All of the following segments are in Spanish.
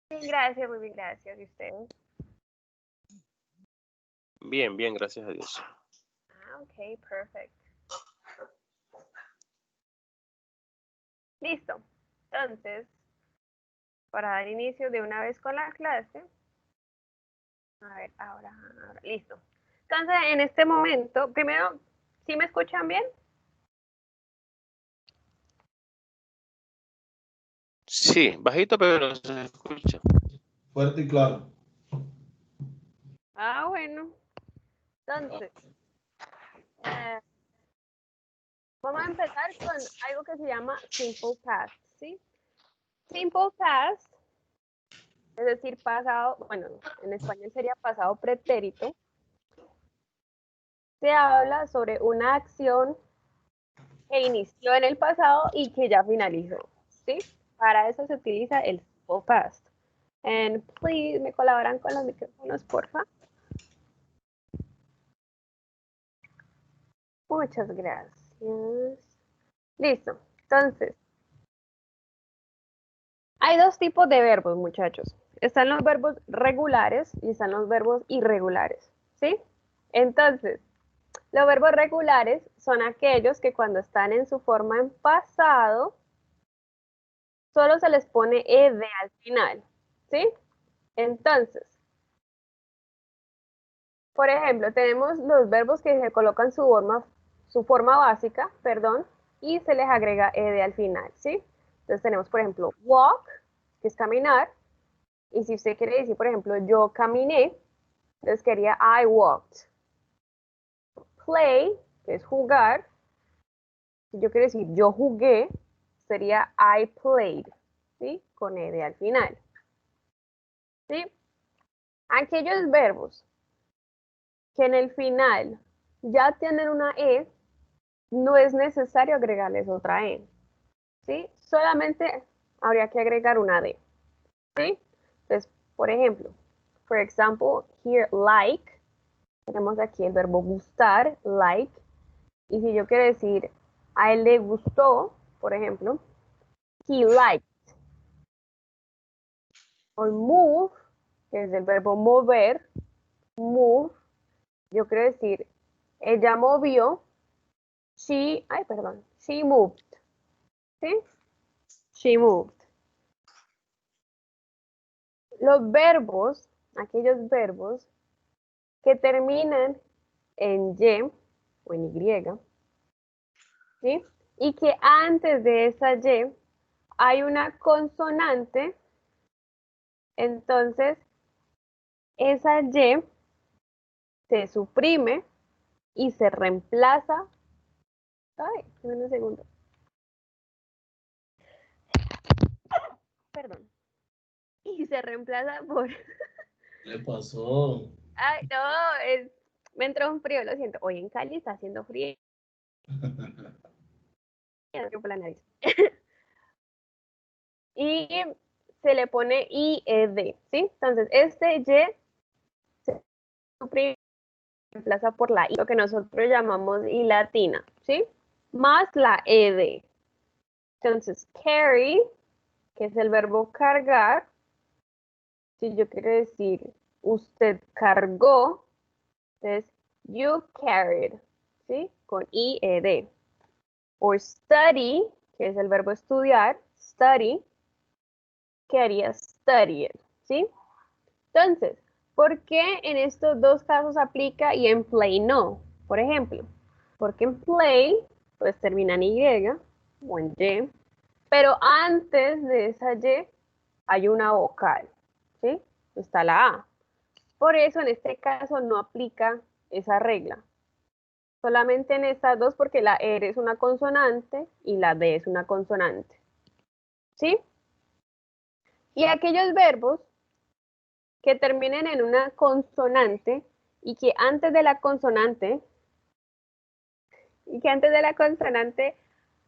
Bien, gracias, muy bien, gracias. ¿Y ustedes? Bien, bien, gracias a Dios. Ah, ok, perfect. Listo. Entonces, para dar inicio de una vez con la clase. A ver, ahora, listo. Entonces, en este momento, primero, ¿sí me escuchan bien? Sí, bajito, pero se escucha. Fuerte y claro. Ah, bueno. Entonces, eh, vamos a empezar con algo que se llama Simple Past, ¿sí? Simple Past, es decir, pasado, bueno, en español sería pasado pretérito, se habla sobre una acción que inició en el pasado y que ya finalizó, ¿sí? Para eso se utiliza el simple past. And please, ¿me colaboran con los micrófonos, porfa? Muchas gracias. Listo. Entonces, hay dos tipos de verbos, muchachos. Están los verbos regulares y están los verbos irregulares, ¿sí? Entonces, los verbos regulares son aquellos que cuando están en su forma en pasado, solo se les pone ed al final, ¿sí? Entonces, por ejemplo, tenemos los verbos que se colocan su forma básica, perdón, y se les agrega ed al final, ¿sí? Entonces tenemos, por ejemplo, walk, que es caminar, y si usted quiere decir, por ejemplo, yo caminé, entonces quería I walked. Play, que es jugar, si yo quiero decir yo jugué, sería I played, ¿sí? Con ed al final, ¿sí? Aquellos verbos que en el final ya tienen una e, no es necesario agregarles otra e, ¿sí? Solamente habría que agregar una d, ¿sí? Entonces, por ejemplo, for example, here like, tenemos aquí el verbo gustar, like, y si yo quiero decir a él le gustó, por ejemplo, he liked, o move, que es el verbo mover, move, yo quiero decir ella movió, she moved, ¿sí? She moved. Los verbos, aquellos verbos que terminan en y o en y, ¿sí? Y que antes de esa y hay una consonante, entonces esa y se suprime y se reemplaza. Ay, un segundo. Perdón. Y se reemplaza por. ¿Qué pasó? Ay, no, me entró un frío, lo siento. Hoy en Cali está haciendo frío. Por la nariz. Y se le pone IED, ¿sí? Entonces, este Y se suprime y reemplaza por la I, lo que nosotros llamamos I latina, ¿sí? Más la ED. Entonces, carry, que es el verbo cargar, si yo quiero decir usted cargó, entonces you carried, ¿sí? Con IED. O study, que es el verbo estudiar, study, que haría studied, ¿sí? Entonces, ¿por qué en estos dos casos aplica y en play no? Por ejemplo, porque en play, pues termina en Y o en Y, pero antes de esa Y hay una vocal, ¿sí? Está la A. Por eso en este caso no aplica esa regla. Solamente en estas dos porque la R es una consonante y la D es una consonante, ¿sí? Y aquellos verbos que terminen en una consonante y que antes de la consonante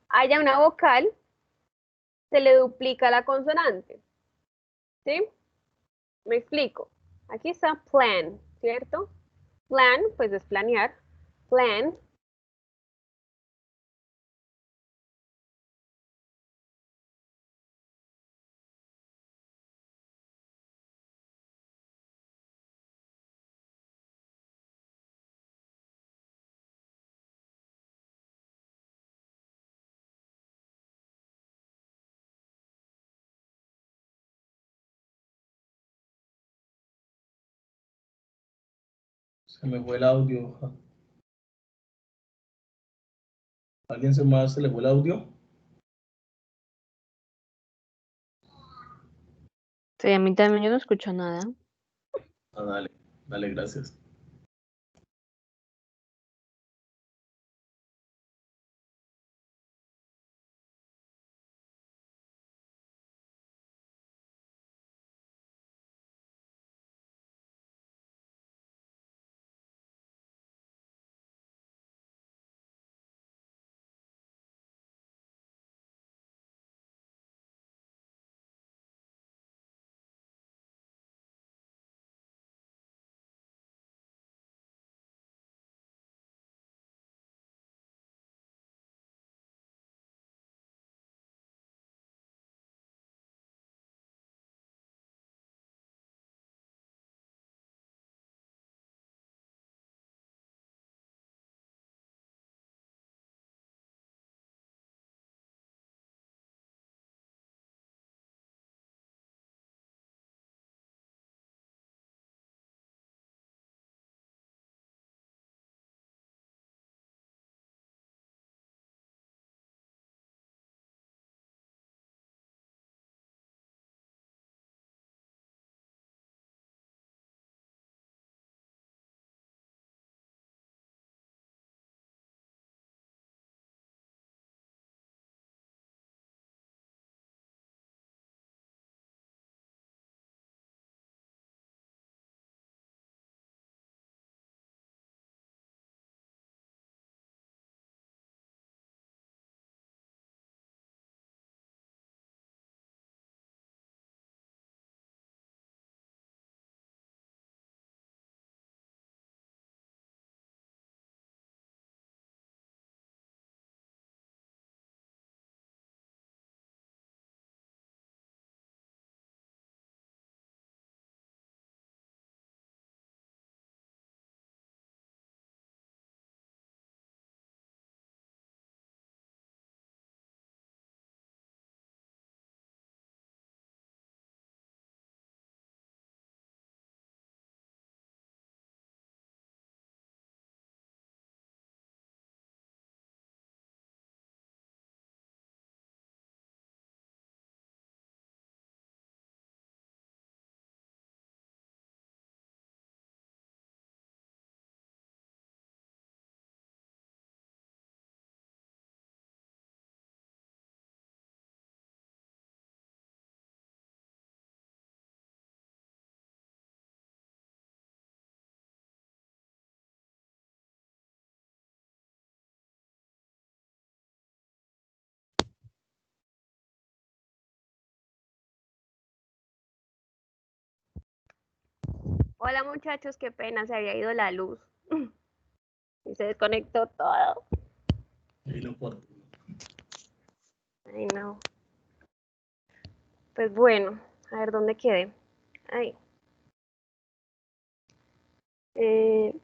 haya una vocal, se le duplica la consonante, ¿sí? Me explico. Aquí está plan, ¿cierto? Plan, pues es planear. Plan, Se me fue el audio. ¿Alguien se le fue el audio? Sí, a mí también yo no escucho nada. Ah, dale, dale, gracias. Hola muchachos, qué pena, se había ido la luz. Y se desconectó todo. Ahí lo corto. Ay, no. Pues bueno, a ver dónde quedé. Ahí.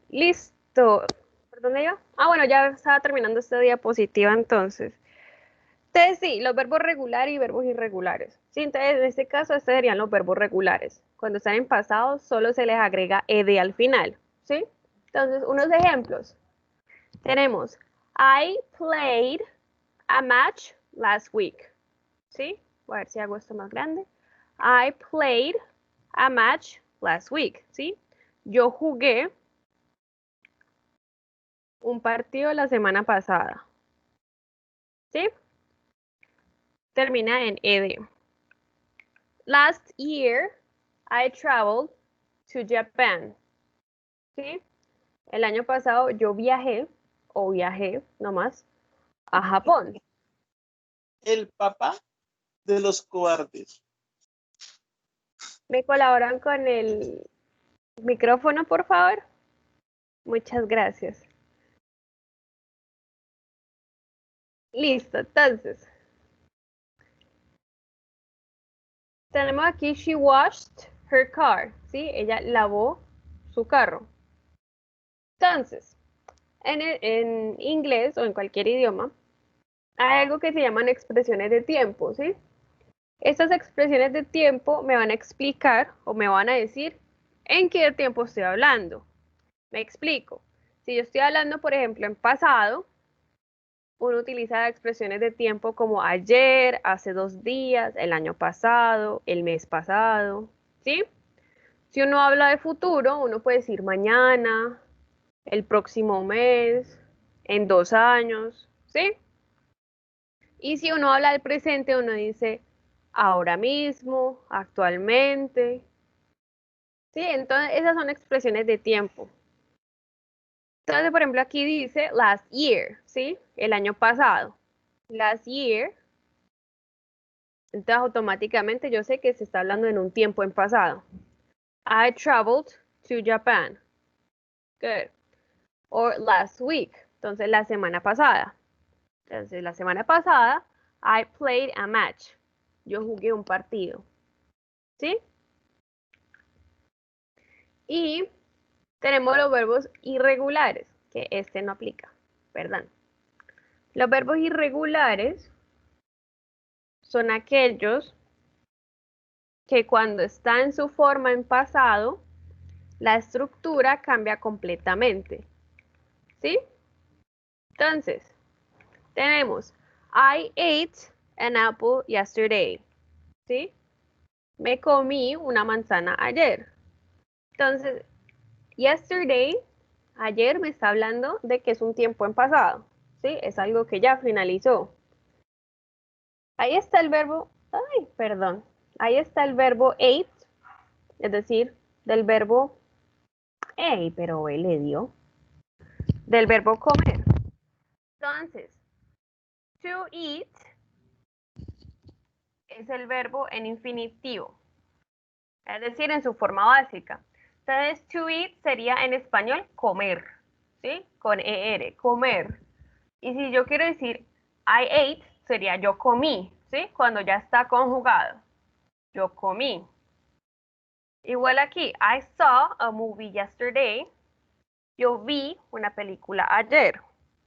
Listo. ¿Por dónde iba? Ah, bueno, ya estaba terminando esta diapositiva entonces. Entonces, sí, los verbos regulares y verbos irregulares. Sí, entonces en este caso, estos serían los verbos regulares. Cuando están en pasado, solo se les agrega ed al final. ¿Sí? Entonces, unos ejemplos. Tenemos, I played a match last week. ¿Sí? Voy a ver si hago esto más grande. I played a match last week. ¿Sí? Yo jugué un partido la semana pasada. ¿Sí? Termina en ed. Last year, I traveled to Japan. ¿Sí? El año pasado yo viajé, o viajé nomás, a Japón. El papá de los cobardes. ¿Me colaboran con el micrófono, por favor? Muchas gracias. Listo, entonces. Tenemos aquí, she washed her car. ¿Sí? Ella lavó su carro. Entonces, en inglés o en cualquier idioma, hay algo que se llaman expresiones de tiempo, ¿sí? Estas expresiones de tiempo me van a explicar o me van a decir en qué tiempo estoy hablando. Me explico. Si yo estoy hablando, por ejemplo, en pasado, uno utiliza expresiones de tiempo como ayer, hace 2 días, el año pasado, el mes pasado, ¿sí? Si uno habla de futuro, uno puede decir mañana, el próximo mes, en 2 años, ¿sí? Y si uno habla del presente, uno dice ahora mismo, actualmente, ¿sí? Entonces, esas son expresiones de tiempo. Entonces, por ejemplo, aquí dice last year, ¿sí? El año pasado. Last year. Entonces, automáticamente yo sé que se está hablando en un tiempo en pasado. I traveled to Japan. Good. Or last week. Entonces, la semana pasada. Entonces, la semana pasada, I played a match. Yo jugué un partido. ¿Sí? Y tenemos los verbos irregulares, que este no aplica. Perdón. Los verbos irregulares son aquellos que cuando está en su forma en pasado, la estructura cambia completamente. ¿Sí? Entonces, tenemos I ate an apple yesterday. ¿Sí? Me comí una manzana ayer. Entonces, yesterday, ayer me está hablando de que es un tiempo en pasado. ¿Sí? Es algo que ya finalizó. Ahí está el verbo, ay, perdón. Ahí está el verbo ate, es decir, del verbo, hey, pero él le dio, del verbo comer. Entonces, to eat es el verbo en infinitivo, es decir, en su forma básica. Entonces, to eat sería en español comer, ¿sí? Con ER, comer. Y si yo quiero decir I ate, sería yo comí, ¿sí? Cuando ya está conjugado. Yo comí. Igual aquí, I saw a movie yesterday. Yo vi una película ayer.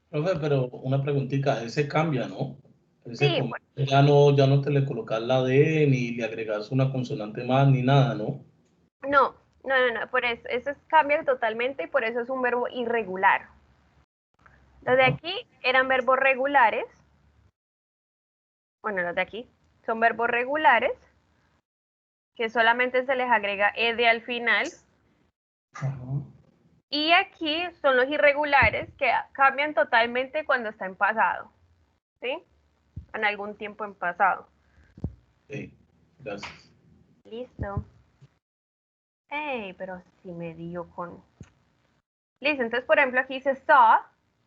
Profe, pero una preguntita, ese cambia, ¿no? Ese Sí, como, ya no te le colocas la D ni le agregas una consonante más ni nada, ¿no? no, por eso cambia totalmente y por eso es un verbo irregular. Los de Ajá. aquí eran verbos regulares. Bueno, los de aquí son verbos regulares que solamente se les agrega ed al final. Ajá. Y aquí son los irregulares que cambian totalmente cuando está en pasado, ¿sí? En algún tiempo en pasado. Sí, gracias. Listo. Ey, pero si me dio con... Listo, entonces por ejemplo aquí dice saw,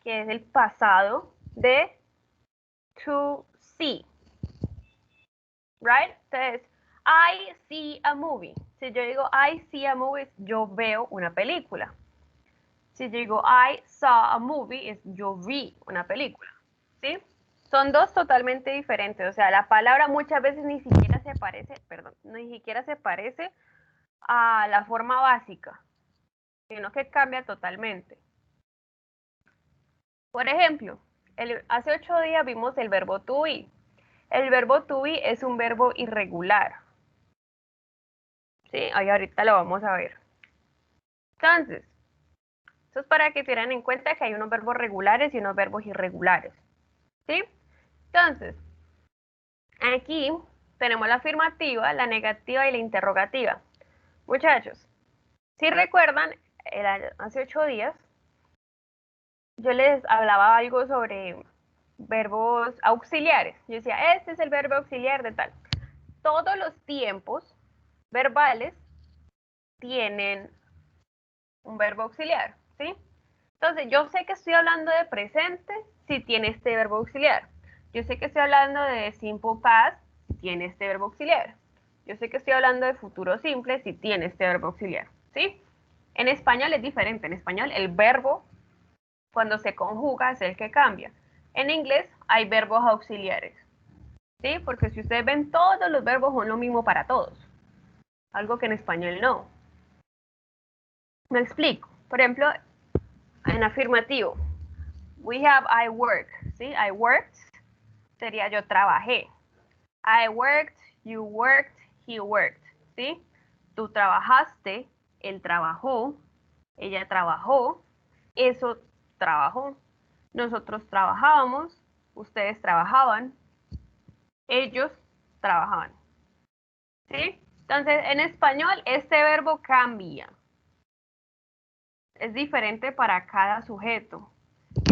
que es el pasado de to see, right? Entonces, I see a movie. Si yo digo I see a movie, yo veo una película. Si yo digo I saw a movie, es yo vi una película, ¿sí? Son dos totalmente diferentes, o sea, la palabra muchas veces ni siquiera se parece, perdón, ni siquiera se parece a la forma básica, sino que cambia totalmente. Por ejemplo, hace 8 días vimos el verbo to be. El verbo to be es un verbo irregular. ¿Sí? Ahí ahorita lo vamos a ver. Entonces, eso es para que tengan en cuenta que hay unos verbos regulares y unos verbos irregulares. ¿Sí? Entonces, aquí tenemos la afirmativa, la negativa y la interrogativa. Muchachos, si recuerdan, hace 8 días yo les hablaba algo sobre verbos auxiliares. Yo decía, este es el verbo auxiliar de tal. Todos los tiempos verbales tienen un verbo auxiliar, ¿sí? Entonces, yo sé que estoy hablando de presente si tiene este verbo auxiliar. Yo sé que estoy hablando de simple past si tiene este verbo auxiliar. Yo sé que estoy hablando de futuro simple si tiene este verbo auxiliar, ¿sí? En español es diferente. En español el verbo cuando se conjuga es el que cambia. En inglés hay verbos auxiliares, ¿sí? Porque si ustedes ven, todos los verbos son lo mismo para todos. Algo que en español no. Me explico. Por ejemplo, en afirmativo, we have I work, ¿sí? I worked sería yo trabajé. I worked, you worked, he worked, ¿sí? Tú trabajaste, él trabajó, ella trabajó, eso trabajó, nosotros trabajábamos, ustedes trabajaban, ellos trabajaban. ¿Sí? Entonces, en español, este verbo cambia. Es diferente para cada sujeto.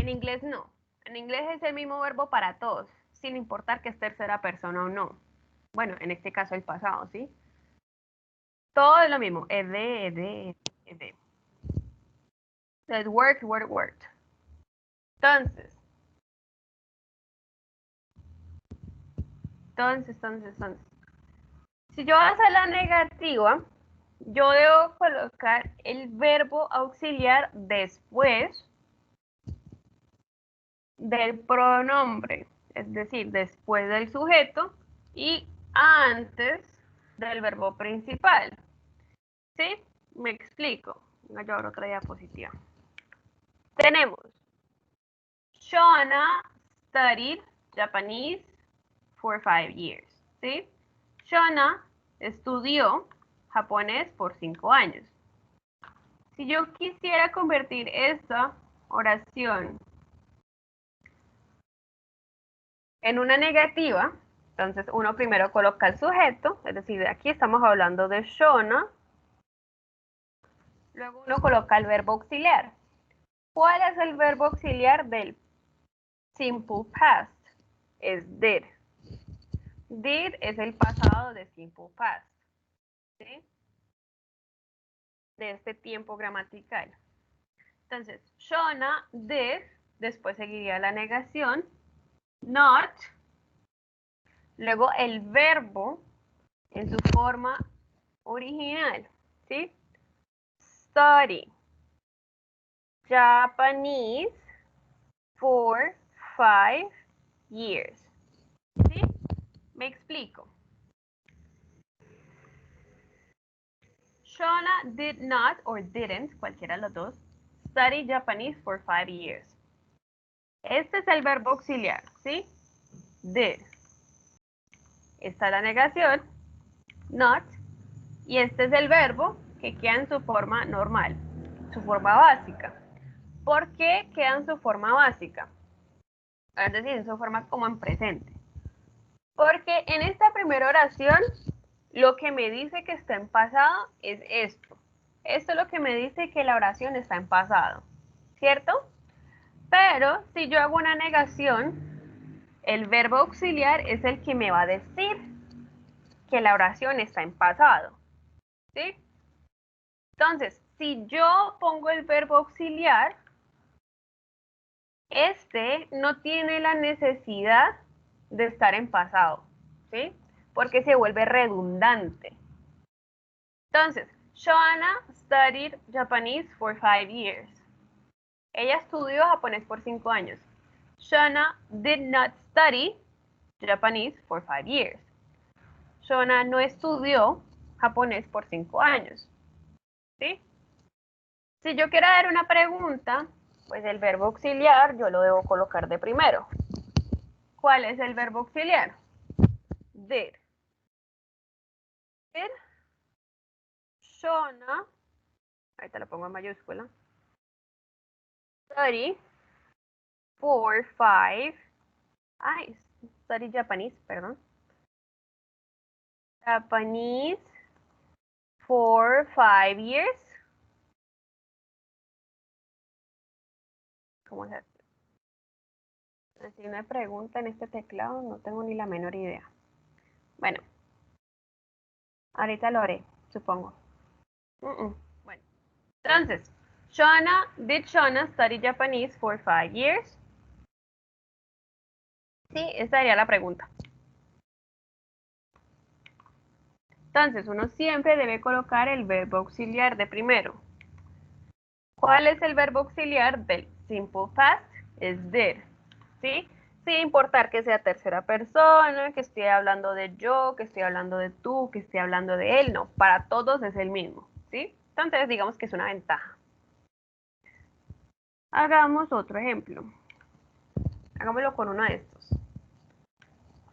En inglés no. En inglés es el mismo verbo para todos, sin importar que es tercera persona o no. Bueno, en este caso el pasado, ¿sí? Todo es lo mismo. Ed. Entonces, work, work, worked. Entonces. Si yo voy a hacer la negativa, yo debo colocar el verbo auxiliar después del pronombre, es decir, después del sujeto y antes del verbo principal. ¿Sí? Me explico. Voy a llevar otra diapositiva. Tenemos Shona studied Japanese for 5 years. ¿Sí? Shona estudió japonés por 5 años. Si yo quisiera convertir esta oración en una negativa, entonces uno primero coloca el sujeto, es decir, aquí estamos hablando de Shona, luego uno coloca el verbo auxiliar. ¿Cuál es el verbo auxiliar del simple past? Es did. Did es el pasado de simple past, ¿sí? De este tiempo gramatical. Entonces, Shona did, después seguiría la negación, not, luego el verbo en su forma original, ¿sí? Study Japanese for 5 years. ¿Sí? Me explico. Shona did not or didn't, cualquiera de los dos, study Japanese for 5 years. Este es el verbo auxiliar, ¿sí? Did. Esta es la negación, not, y este es el verbo que queda en su forma normal, su forma básica. ¿Por qué queda en su forma básica? Es decir, en su forma como en presente. Porque en esta primera oración, lo que me dice que está en pasado es esto. Esto es lo que me dice que la oración está en pasado, ¿cierto? Pero si yo hago una negación, el verbo auxiliar es el que me va a decir que la oración está en pasado, ¿sí? Entonces, si yo pongo el verbo auxiliar, este no tiene la necesidad de estar en pasado, ¿sí? Porque se vuelve redundante. Entonces, Shona studied Japanese for 5 years. Ella estudió japonés por 5 años. Shona did not study Japanese for 5 years. Shona no estudió japonés por 5 años. ¿Sí? Si yo quiero dar una pregunta, pues el verbo auxiliar yo lo debo colocar de primero. ¿Cuál es el verbo auxiliar? Did. Did Shona, ahorita lo pongo en mayúscula, study for 5, study Japanese, perdón. Japanese for 5 years. ¿Cómo se hace? Si me pregunta en este teclado, no tengo ni la menor idea. Bueno, ahorita lo haré, supongo. Bueno, entonces, did Shona study Japanese for 5 years? Sí, esa sería la pregunta. Entonces, uno siempre debe colocar el verbo auxiliar de primero. ¿Cuál es el verbo auxiliar del simple past? Es did, ¿sí? Sin importar que sea tercera persona, que esté hablando de yo, que esté hablando de tú, que esté hablando de él, no, para todos es el mismo, ¿sí? Entonces, digamos que es una ventaja. Hagamos otro ejemplo. Hagámoslo con uno de estos.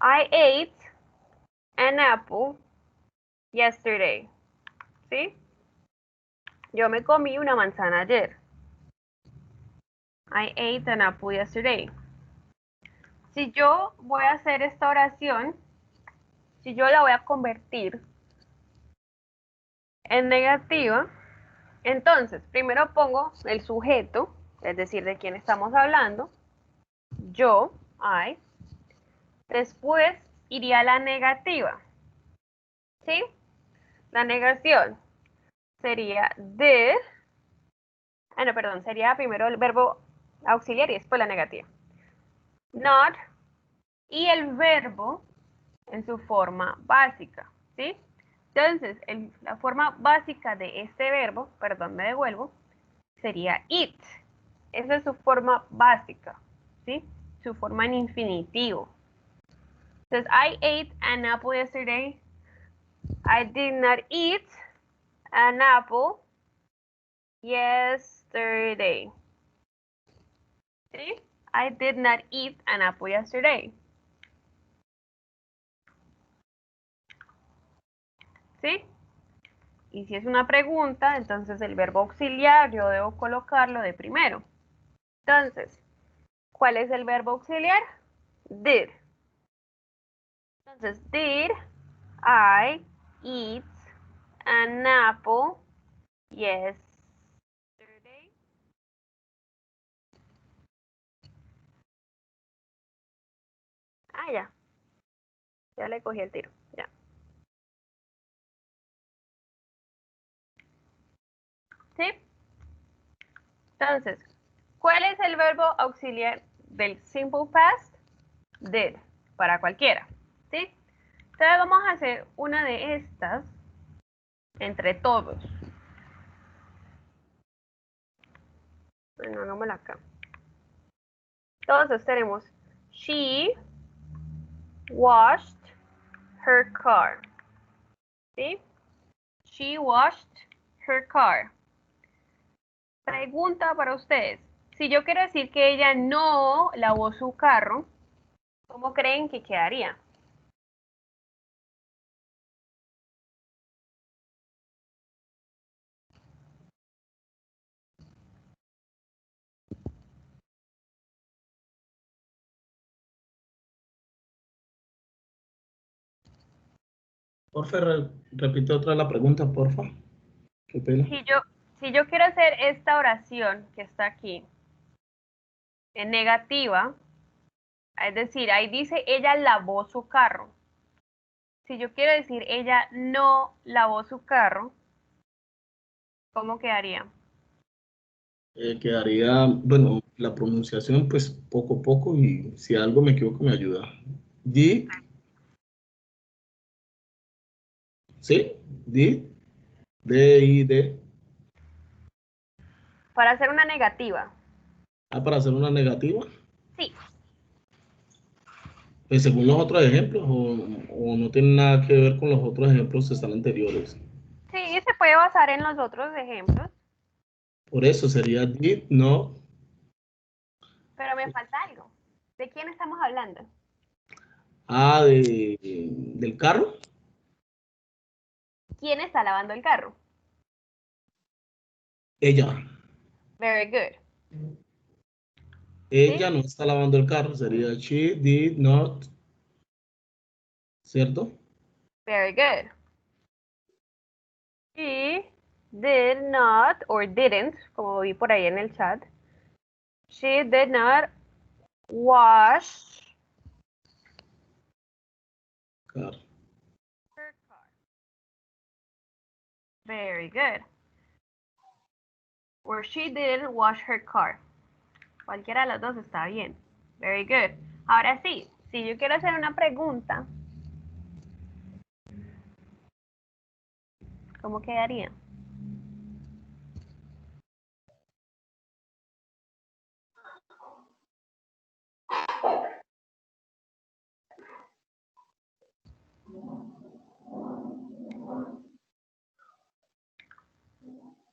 I ate an apple yesterday. ¿Sí? Yo me comí una manzana ayer. I ate an apple yesterday. Si yo voy a hacer esta oración, si yo la voy a convertir en negativa, entonces primero pongo el sujeto, es decir, de quién estamos hablando, yo, I. Después iría a la negativa, ¿sí? La negación sería did. No, perdón, sería primero el verbo auxiliar y después la negativa. Not y el verbo en su forma básica, ¿sí? Entonces, la forma básica de este verbo, perdón, me devuelvo, sería eat. Esa es su forma básica, ¿sí? Su forma en infinitivo. Entonces, I ate an apple yesterday. I did not eat an apple yesterday. ¿Sí? I did not eat an apple yesterday. ¿Sí? Y si es una pregunta, entonces el verbo auxiliar yo debo colocarlo de primero. Entonces, ¿cuál es el verbo auxiliar? Did. Entonces, did I eat an apple yesterday? Ah, ya. Ya le cogí el tiro. Ya. ¿Sí? Entonces, ¿cuál es el verbo auxiliar del simple past? Did, para cualquiera. ¿Sí? Entonces vamos a hacer una de estas entre todos. Bueno, hagámosla acá. Entonces tenemos she washed her car. ¿Sí? She washed her car. Pregunta para ustedes. Si yo quiero decir que ella no lavó su carro, ¿cómo creen que quedaría? Porfa, repite otra la pregunta, porfa. Qué pena. Si yo quiero hacer esta oración que está aquí en negativa, es decir, ahí dice ella lavó su carro. Si yo quiero decir ella no lavó su carro, ¿cómo quedaría? Quedaría, bueno, la pronunciación, pues poco a poco, y si algo me equivoco, me ayuda. Did, ¿sí? Did, D-I-D. Para hacer una negativa. Ah, para hacer una negativa. Sí, Pues según los otros ejemplos, o no tiene nada que ver con los otros ejemplos que están anteriores. sí, se puede basar en los otros ejemplos, Por eso sería did not. pero me falta algo. ¿De quién estamos hablando? Ah, del carro. ¿Quién está lavando el carro? Ella. Very good. Ella no está lavando el carro, sería she did not. ¿Cierto? Very good. She did not, or didn't, como vi por ahí en el chat. She did not wash Car. her car. Very good. Or she didn't wash her car. Cualquiera de las dos está bien. Very good. Ahora sí, si yo quiero hacer una pregunta, ¿cómo quedaría?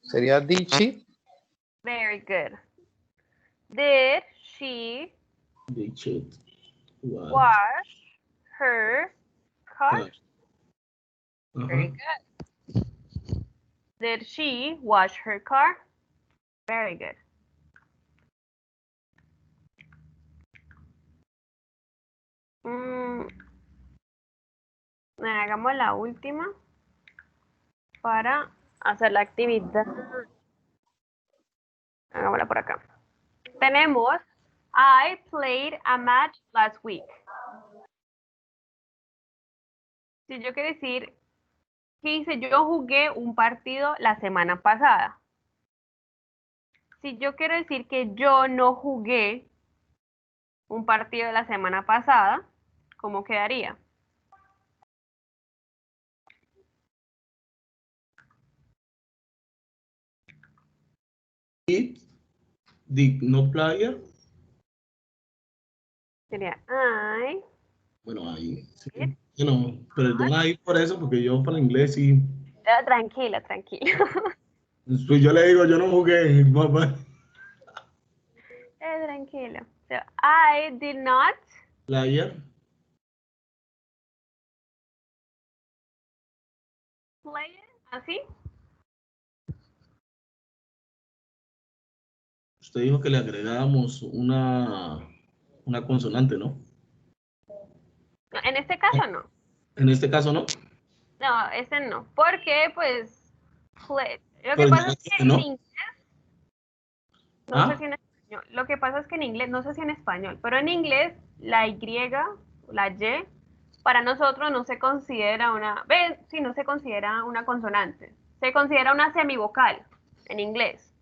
Sería did she? Very good. Did she They should wash her car? car. Ajá. Very good. Did she wash her car? Very good. Hagamos la última para hacer la actividad. Hagámosla por acá. Tenemos I played a match last week. Si yo quiero decir que dice yo jugué un partido la semana pasada. Si yo quiero decir que yo no jugué un partido la semana pasada, ¿cómo quedaría? Did no player. Sería I. Bueno, ahí. Sí. Bueno, perdona ahí por eso, porque yo para el inglés sí. Tranquila, tranquila. Pues yo le digo, yo no jugué, papá. Tranquilo. So, I did not Player. play it. ¿Así? Usted dijo que le agregábamos una consonante, ¿no? No, en este caso no. En este caso, ¿no? No, ese no. Porque, pues, lo que Pero pasa ya es que ¿no? en inglés, no ¿Ah? sé si en español, lo que pasa es que en inglés, no sé si en español, pero en inglés la Y, la Y, para nosotros no se considera sí, no se considera una consonante. Se considera una semivocal en inglés.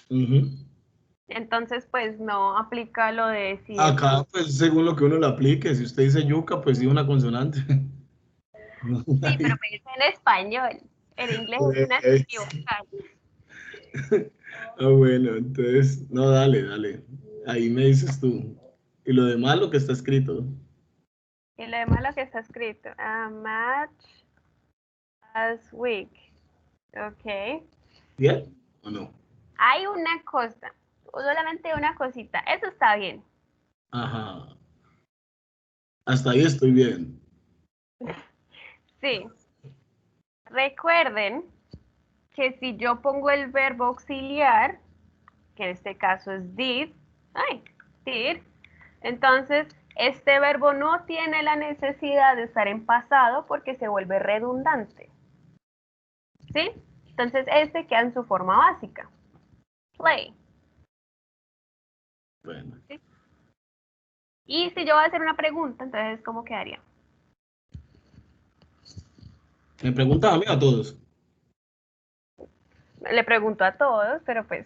Ujú. Entonces, pues, no aplica lo de si es Acá, pues, según lo que uno le aplique, si usted dice yuca, pues sí, una consonante. No, Sí, pero me dice en español. En inglés es una pues. semivocal. Ah, bueno, entonces, no, dale. Ahí me dices tú. Y lo demás, lo que está escrito. Y lo demás lo que está escrito. A match last week. Ok. ¿Bien o no? Hay una cosa, solamente una cosita. Eso está bien. Ajá. Hasta ahí estoy bien. Sí. Recuerden que si yo pongo el verbo auxiliar, que en este caso es did, entonces este verbo no tiene la necesidad de estar en pasado porque se vuelve redundante. ¿Sí? Entonces este queda en su forma básica. Play. Bueno. ¿Sí? Y si yo voy a hacer una pregunta, entonces ¿cómo quedaría? Me preguntan a mí a todos. Le pregunto a todos, pero pues,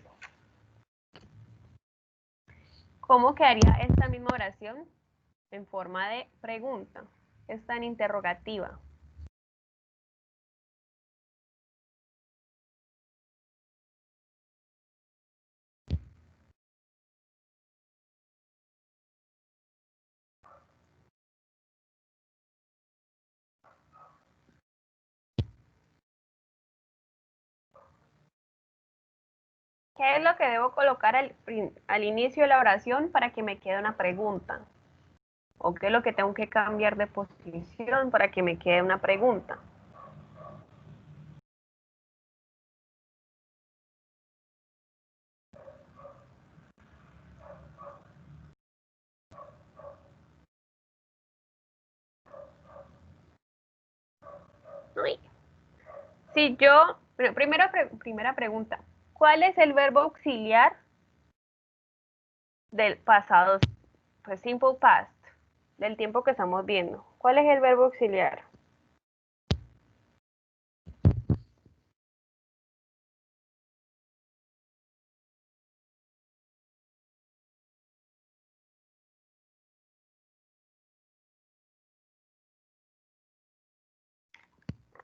¿cómo quedaría esta misma oración en forma de pregunta? Está en interrogativa. ¿Qué es lo que debo colocar al inicio de la oración para que me quede una pregunta? ¿O qué es lo que tengo que cambiar de posición para que me quede una pregunta? Uy. Si yo, primera pregunta, ¿cuál es el verbo auxiliar del pasado, pues simple past, del tiempo que estamos viendo? ¿Cuál es el verbo auxiliar?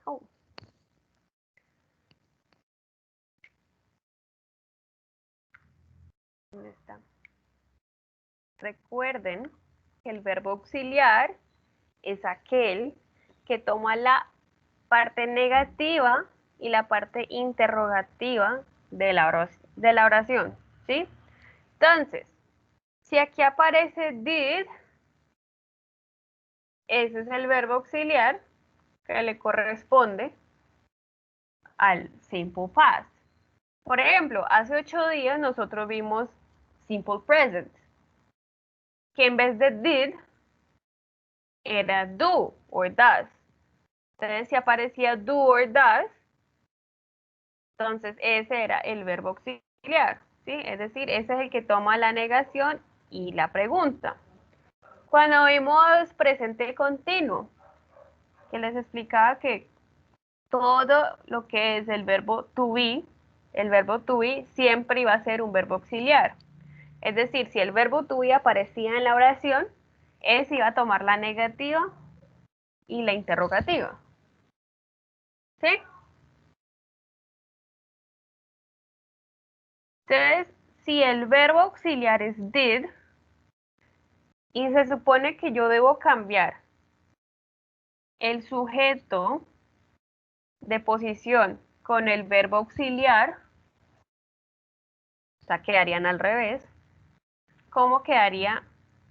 Oh. ¿Dónde está? Recuerden que el verbo auxiliar es aquel que toma la parte negativa y la parte interrogativa de la oración, ¿sí? Entonces, si aquí aparece did, ese es el verbo auxiliar que le corresponde al simple past. Por ejemplo, hace 8 días nosotros vimos simple present, que en vez de did era do or does. Entonces, si aparecía do or does, entonces ese era el verbo auxiliar, ¿sí? Es decir, ese es el que toma la negación y la pregunta. Cuando vimos presente continuo, que les explicaba que todo lo que es el verbo to be siempre iba a ser un verbo auxiliar. Es decir, si el verbo to be aparecía en la oración, ese iba a tomar la negativa y la interrogativa. ¿Sí? Entonces, si el verbo auxiliar es did, y se supone que yo debo cambiar el sujeto de posición con el verbo auxiliar, o sea, quedarían al revés, ¿cómo quedaría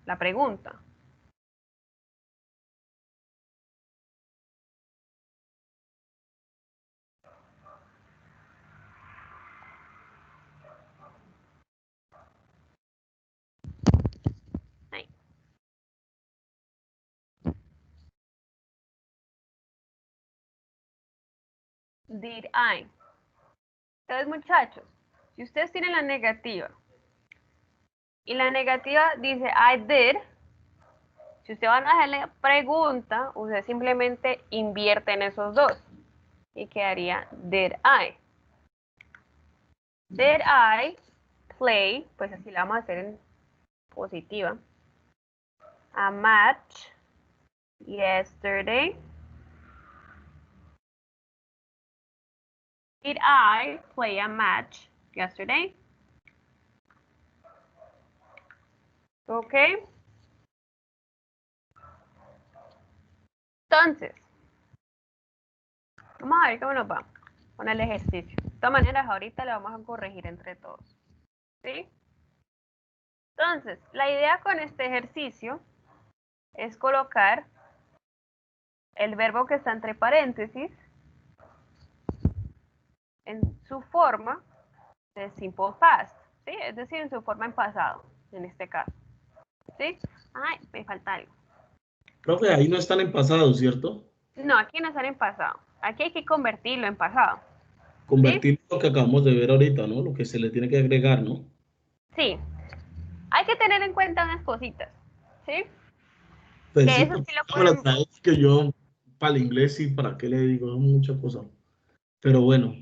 la pregunta? Ahí. Did I. Entonces, muchachos, si ustedes tienen la negativa y la negativa dice I did, si ustedes van a hacerle pregunta, ustedes simplemente invierten esos dos y quedaría did I. Did I play, pues así la vamos a hacer en positiva, a match yesterday? Did I play a match yesterday? ¿Ok? Entonces, vamos a ver cómo nos va con el ejercicio. De todas maneras, ahorita le vamos a corregir entre todos. ¿Sí? Entonces, la idea con este ejercicio es colocar el verbo que está entre paréntesis en su forma de simple past, ¿sí? Es decir, en su forma en pasado, en este caso. ¿Sí? Ay, me falta algo. Profe, ahí no están en pasado, ¿cierto? No, aquí no sale en pasado. Aquí hay que convertirlo en pasado. Convertir lo que acabamos de ver ahorita, ¿no? Lo que se le tiene que agregar, ¿no? Sí. Hay que tener en cuenta unas cositas. ¿Sí? Pues Que sí, eso pues, sí lo pero podemos. sabes que yo para el inglés sí, ¿para qué le digo? Son muchas cosas. Pero bueno.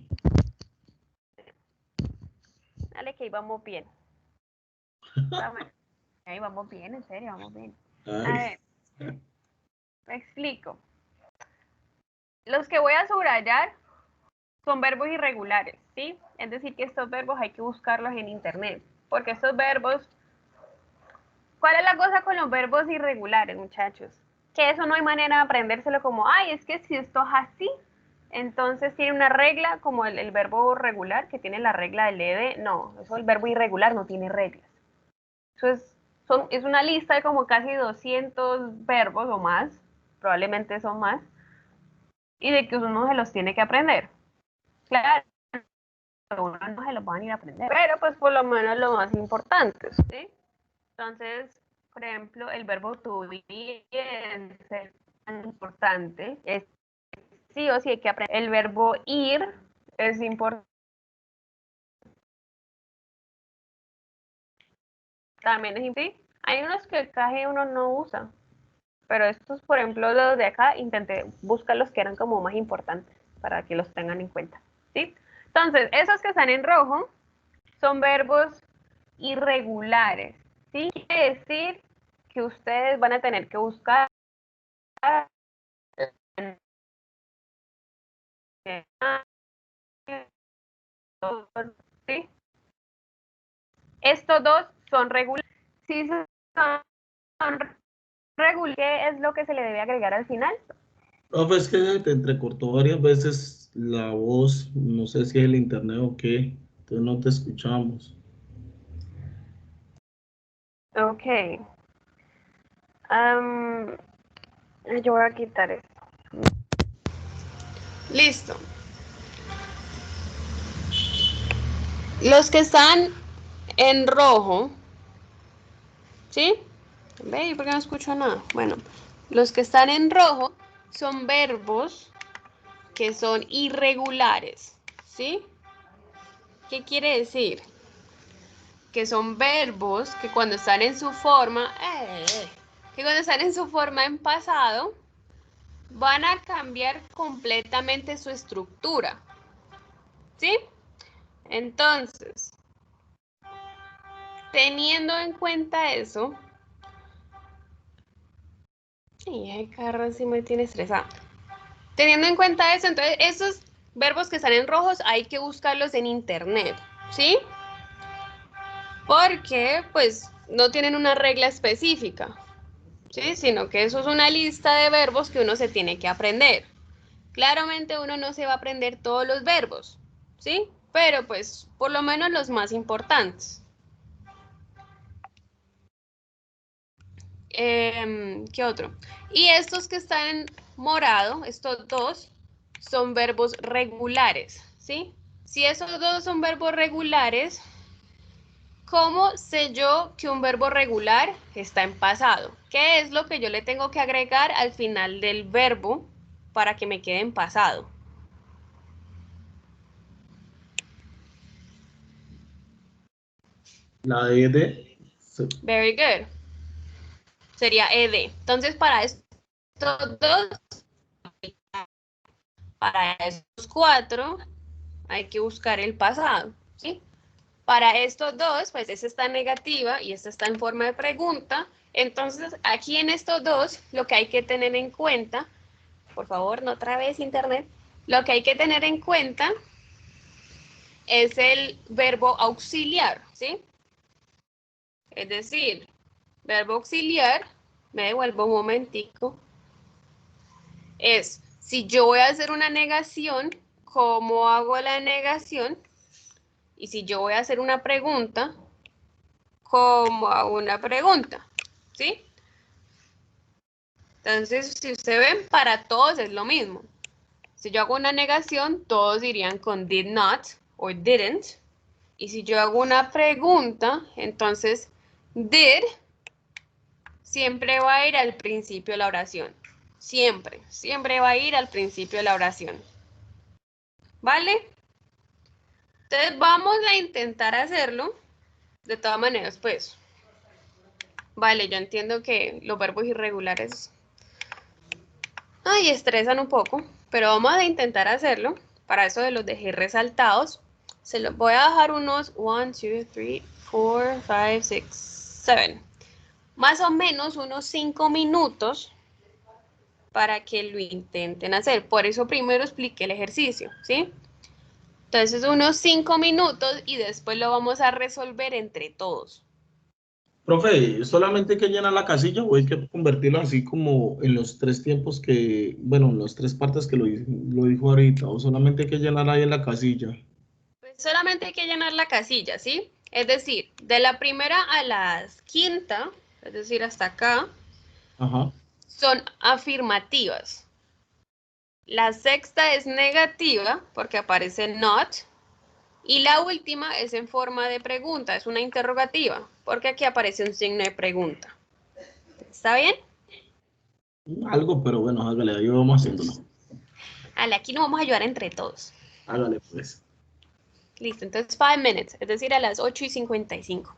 Dale que ahí vamos bien. Ahí vamos bien, en serio, vamos bien. A Ay, ver, me explico. Los que voy a subrayar son verbos irregulares, ¿sí? Es decir, que estos verbos hay que buscarlos en internet. Porque estos verbos. ¿Cuál es la cosa con los verbos irregulares, muchachos? Que eso no hay manera de aprendérselo como, ay, es que si esto es así, entonces tiene una regla como el verbo regular, que tiene la regla del ed. No, eso el verbo irregular no tiene reglas. Eso es una lista de como casi 200 verbos o más, probablemente son más, y de que uno se los tiene que aprender. Claro, uno no se los van a ir a aprender, pero pues por lo menos lo más importante, ¿sí? Entonces, por ejemplo, el verbo to be es tan importante, es sí o sí hay que aprender. El verbo ir es importante. También es importante. Hay unos que casi uno no usa, pero estos, por ejemplo, los de acá, intenté buscar los que eran como más importantes para que los tengan en cuenta, ¿sí? Entonces, esos que están en rojo son verbos irregulares, ¿sí? Quiere decir que ustedes van a tener que buscar ¿sí? Estos dos son regulares. Si son regulares, ¿qué es lo que se le debe agregar al final? profe, es que te entrecortó varias veces la voz, no sé si es el internet o qué, entonces no te escuchamos. Ok. Yo voy a quitar esto. Listo. Los que están en rojo, ¿sí? ¿Ve? ¿Por qué no escucho nada? Bueno, los que están en rojo son verbos que son irregulares, ¿sí? ¿Qué quiere decir? Que son verbos que cuando están en su forma, en pasado, van a cambiar completamente su estructura, ¿sí? Entonces, teniendo en cuenta eso, y el carro sí me tiene estresado. Teniendo en cuenta eso, entonces esos verbos que están en rojos hay que buscarlos en internet, ¿sí? Porque pues no tienen una regla específica, ¿sí? Sino que eso es una lista de verbos que uno se tiene que aprender. Claramente uno no se va a aprender todos los verbos, ¿sí? Pero pues por lo menos los más importantes. ¿Qué otro? Y estos que están en morado, estos dos, son verbos regulares, ¿sí? Si esos dos son verbos regulares, ¿cómo sé yo que un verbo regular está en pasado? ¿Qué es lo que yo le tengo que agregar al final del verbo para que me quede en pasado? La ed. Very good. Sería ed. Entonces, para estos dos, para estos cuatro, hay que buscar el pasado, ¿sí? Para estos dos, pues esta está negativa y esta está en forma de pregunta. Entonces, aquí en estos dos, lo que hay que tener en cuenta, por favor, no otra vez internet, lo que hay que tener en cuenta es el verbo auxiliar, ¿sí? Es decir, verbo auxiliar, me devuelvo un momentico, es si yo voy a hacer una negación, ¿cómo hago la negación? Y si yo voy a hacer una pregunta, ¿cómo hago una pregunta? ¿Sí? Entonces, si usted ven, para todos es lo mismo. Si yo hago una negación, todos irían con did not o didn't. Y si yo hago una pregunta, entonces did siempre va a ir al principio de la oración. Siempre, siempre va a ir al principio de la oración. ¿Vale? Entonces vamos a intentar hacerlo. De todas maneras, pues, vale, yo entiendo que los verbos irregulares, ay, estresan un poco, pero vamos a intentar hacerlo. Para eso los dejé resaltados. Se los voy a dejar unos 1, 2, 3, 4, 5, 6, 7. Más o menos unos 5 minutos para que lo intenten hacer. Por eso primero expliqué el ejercicio, ¿sí? Entonces unos 5 minutos y después lo vamos a resolver entre todos. Profe, ¿solamente hay que llenar la casilla o hay que convertirlo así como en los tres tiempos que, bueno, en las tres partes que lo dijo ahorita, o solamente hay que llenar ahí en la casilla? Pues solamente hay que llenar la casilla, ¿sí? Es decir, de la primera a la quinta, es decir, hasta acá, Ajá. son afirmativas. La sexta es negativa porque aparece not. Y la última es en forma de pregunta, es una interrogativa, porque aquí aparece un signo de pregunta. ¿Está bien? Algo, pero bueno, hágale, ahí vamos haciéndolo. Vale, aquí nos vamos a ayudar entre todos. Hágale, pues. Listo, entonces 5 minutes, es decir, a las 8:55.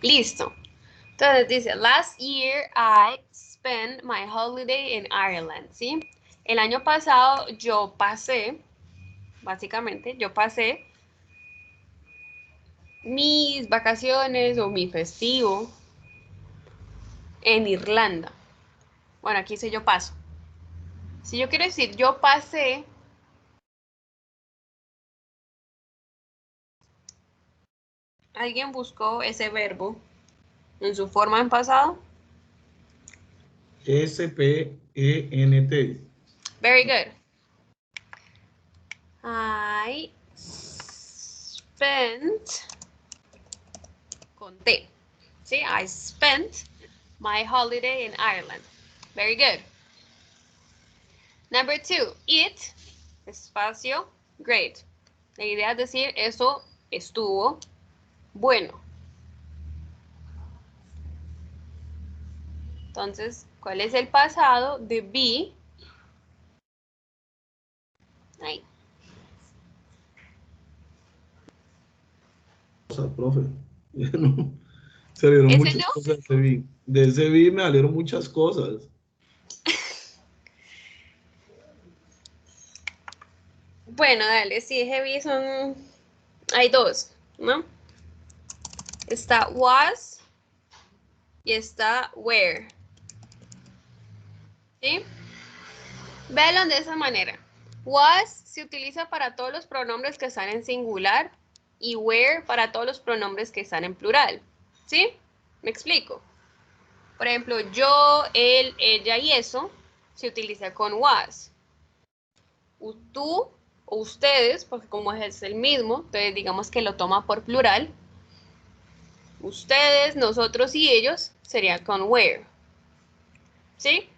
Listo. Entonces dice, last year I spent my holiday in Ireland, ¿sí? El año pasado yo pasé, básicamente, yo pasé mis vacaciones o mi festivo en Irlanda. Bueno, aquí dice yo paso. Si yo quiero decir yo pasé, ¿alguien buscó ese verbo en su forma en pasado? S-P-E-N-T. Very good. I spent, con T, ¿sí? I spent my holiday in Ireland. Very good. Number 2, it, espacio, great. La idea es decir, eso estuvo bueno. Entonces, ¿cuál es el pasado de be? Ahí. O sea, profe. No, se salieron ¿Ese muchas no? cosas de ese vi. De ese vi me salieron muchas cosas. Bueno, dale, sí, heavy son... Hay dos, ¿no? Está was y está where. ¿Sí? Véalo de esa manera. Was se utiliza para todos los pronombres que están en singular y where para todos los pronombres que están en plural. ¿Sí? ¿Me explico? Por ejemplo, yo, él, ella y eso se utiliza con was. Tú o ustedes, porque como es el mismo, entonces digamos que lo toma por plural. Ustedes, nosotros y ellos sería con where. ¿Sí?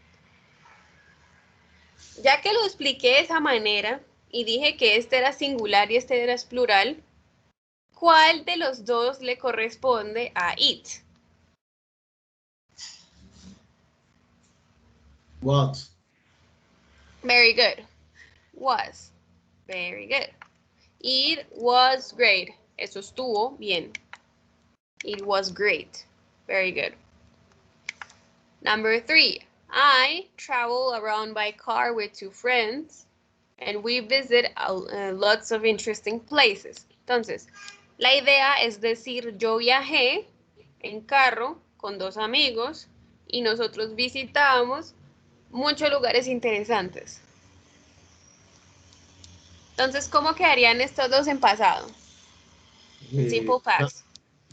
Ya que lo expliqué de esa manera y dije que este era singular y este era plural, ¿cuál de los dos le corresponde a it? What? Very good. Was. Very good. It was great. Eso estuvo bien. It was great. Very good. Number 3. I travel around by car with 2 friends and we visit lots of interesting places. Entonces, la idea es decir, yo viajé en carro con 2 amigos y nosotros visitamos muchos lugares interesantes. Entonces, ¿cómo quedarían estos dos en pasado? Simple past.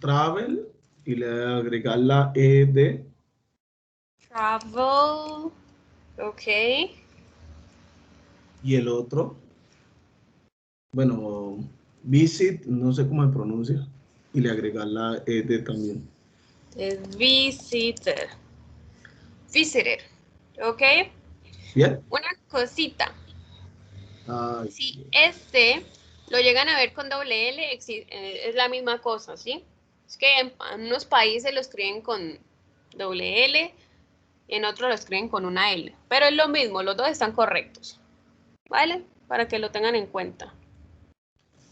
Travel y le agregar la E de Travel. Ok. y el otro, bueno, visit, no sé cómo se pronuncia, y le agregar la E de también. Es visitor. Visited. Ok. ¿Bien? Una cosita. Ay, Si este lo llegan a ver con doble L, es la misma cosa, ¿sí? Es que en unos países lo escriben con doble L y en otros lo escriben con una L. Pero es lo mismo, los dos están correctos. ¿Vale? Para que lo tengan en cuenta.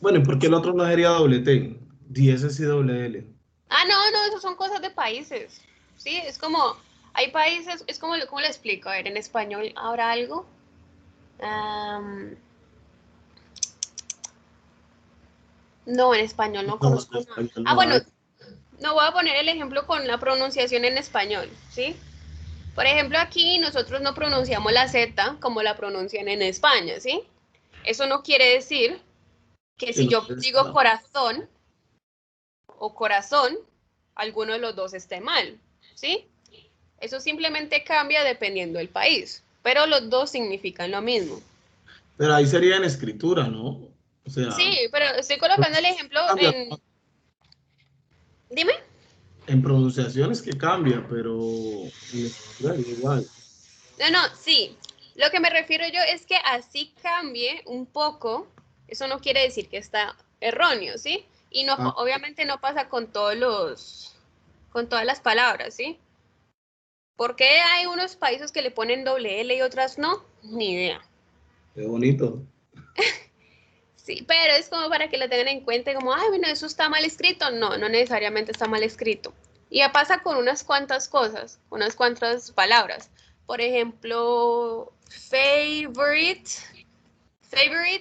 bueno, ¿y por qué el otro no sería doble T? 10 y doble L. Ah, no, eso son cosas de países. Sí, es como, hay países, es como, ¿cómo le explico? A ver, en español, ¿habrá algo? No, en español no No, conozco en nada. español Ah, no bueno, hay. no voy a poner el ejemplo con la pronunciación en español, ¿sí? Por ejemplo, aquí nosotros no pronunciamos la Z como la pronuncian en España, ¿sí? Eso no quiere decir que Que si no yo digo está. corazón o corazón, alguno de los dos esté mal, ¿sí? Eso simplemente cambia dependiendo del país, pero los dos significan lo mismo. Pero ahí sería en escritura, ¿no? O sea, Sí, pero estoy colocando el ejemplo cambia, en... Dime. en pronunciaciones que cambia, pero en escritura es igual. No, sí. Lo que me refiero yo es que así cambie un poco, eso no quiere decir que está erróneo, ¿sí? Y no, Ah, obviamente no pasa con con todas las palabras, ¿sí? ¿Por qué hay unos países que le ponen doble L y otras no? Ni idea. qué bonito. Sí, pero es como para que lo tengan en cuenta, como, ay, bueno, eso está mal escrito. No, no necesariamente está mal escrito. Y ya pasa con unas cuantas cosas, unas cuantas palabras. Por ejemplo, favorite,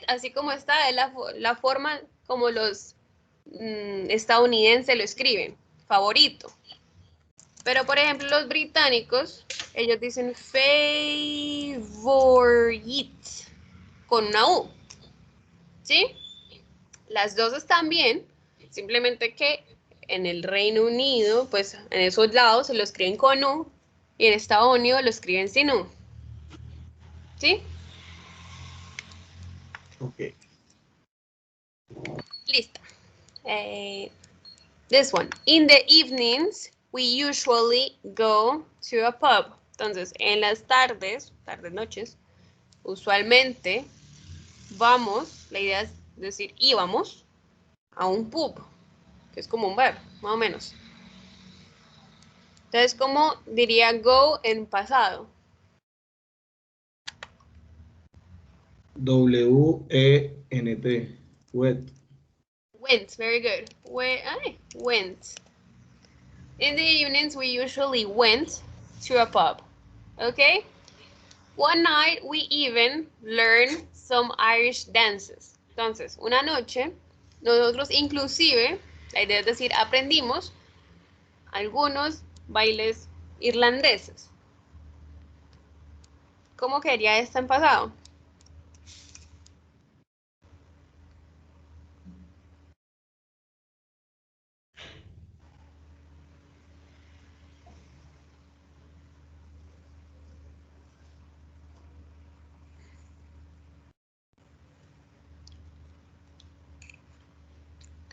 así como está, es la forma como los estadounidenses lo escriben, favorito. Pero, por ejemplo, los británicos, ellos dicen favorite, con una U, ¿sí? Las dos están bien, simplemente que en el Reino Unido, pues en esos lados se lo escriben con U y en Estados Unidos lo escriben sin U. ¿Sí? Ok. Listo. This one. In the evenings, we usually go to a pub. Entonces, en las tardes, noches, usualmente vamos, la idea es decir íbamos a un pub, que es como un bar, más o menos. Entonces, ¿cómo diría go en pasado? W-E-N-T. Wet. Went, very good. Went. In the evenings, we usually went to a pub. Okay? One night, we even learned some Irish dances. Entonces, una noche, nosotros inclusive, la idea es decir, aprendimos algunos bailes irlandeses. ¿Cómo quedaría esto en pasado?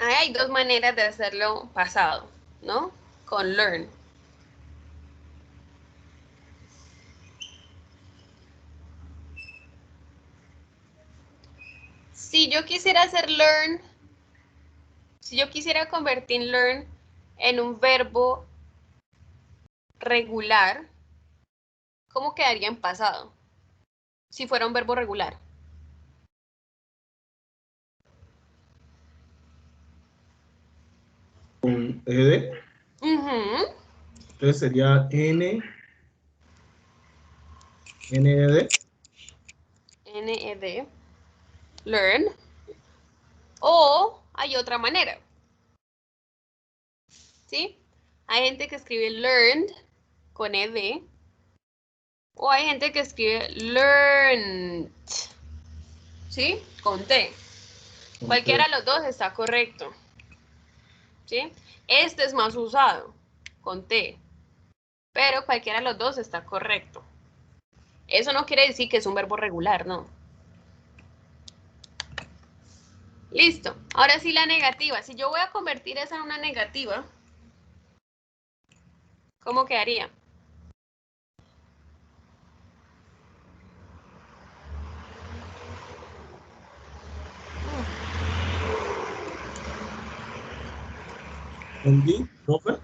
Hay dos maneras de hacerlo pasado, ¿no? Con learn. Si yo quisiera hacer learn, si yo quisiera convertir learn en un verbo regular, ¿cómo quedaría en pasado? Si fuera un verbo regular. Con ed. Entonces sería N. N-E-D. N-E-D. Learn. O hay otra manera. ¿Sí? Hay gente que escribe learned con ed. O hay gente que escribe learned. ¿Sí? Con T. Cualquiera de los dos está correcto. ¿Sí? Este es más usado, con T. Pero cualquiera de los dos está correcto. Eso no quiere decir que es un verbo regular, no. Listo. Ahora sí la negativa. Si yo voy a convertir esa en una negativa, ¿cómo quedaría? ¿Entendí, profe?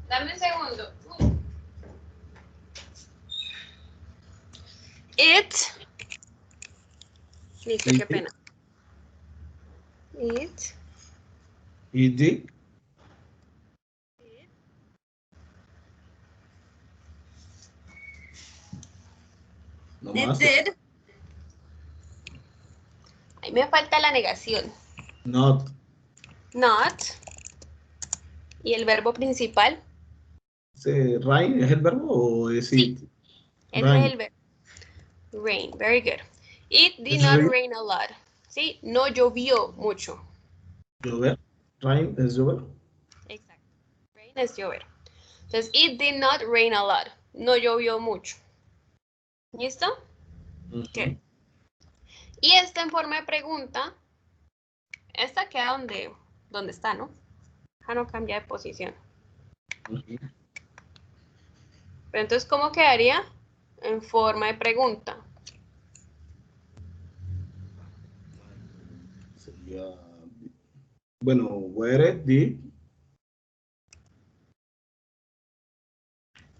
Dame un segundo. It. Listo, qué pena. It. ¿Y no It más? did. Ahí me falta la negación. Not. Not. ¿Y el verbo principal? ¿Rain es el verbo o es Sí. it? Ese es Rain. el verbo. Rain. Very good. It did ¿Es not rain? rain a lot. ¿Sí? No llovió mucho. Llover. Rain es llover. Exacto. Rain es llover. Entonces, it did not rain a lot. No llovió mucho. ¿Listo? Ujú. Y esta en forma de pregunta, esta queda donde está, ¿no? Ya no cambia de posición. Ujú. Pero entonces, ¿cómo quedaría? En forma de pregunta. Sería, bueno, where did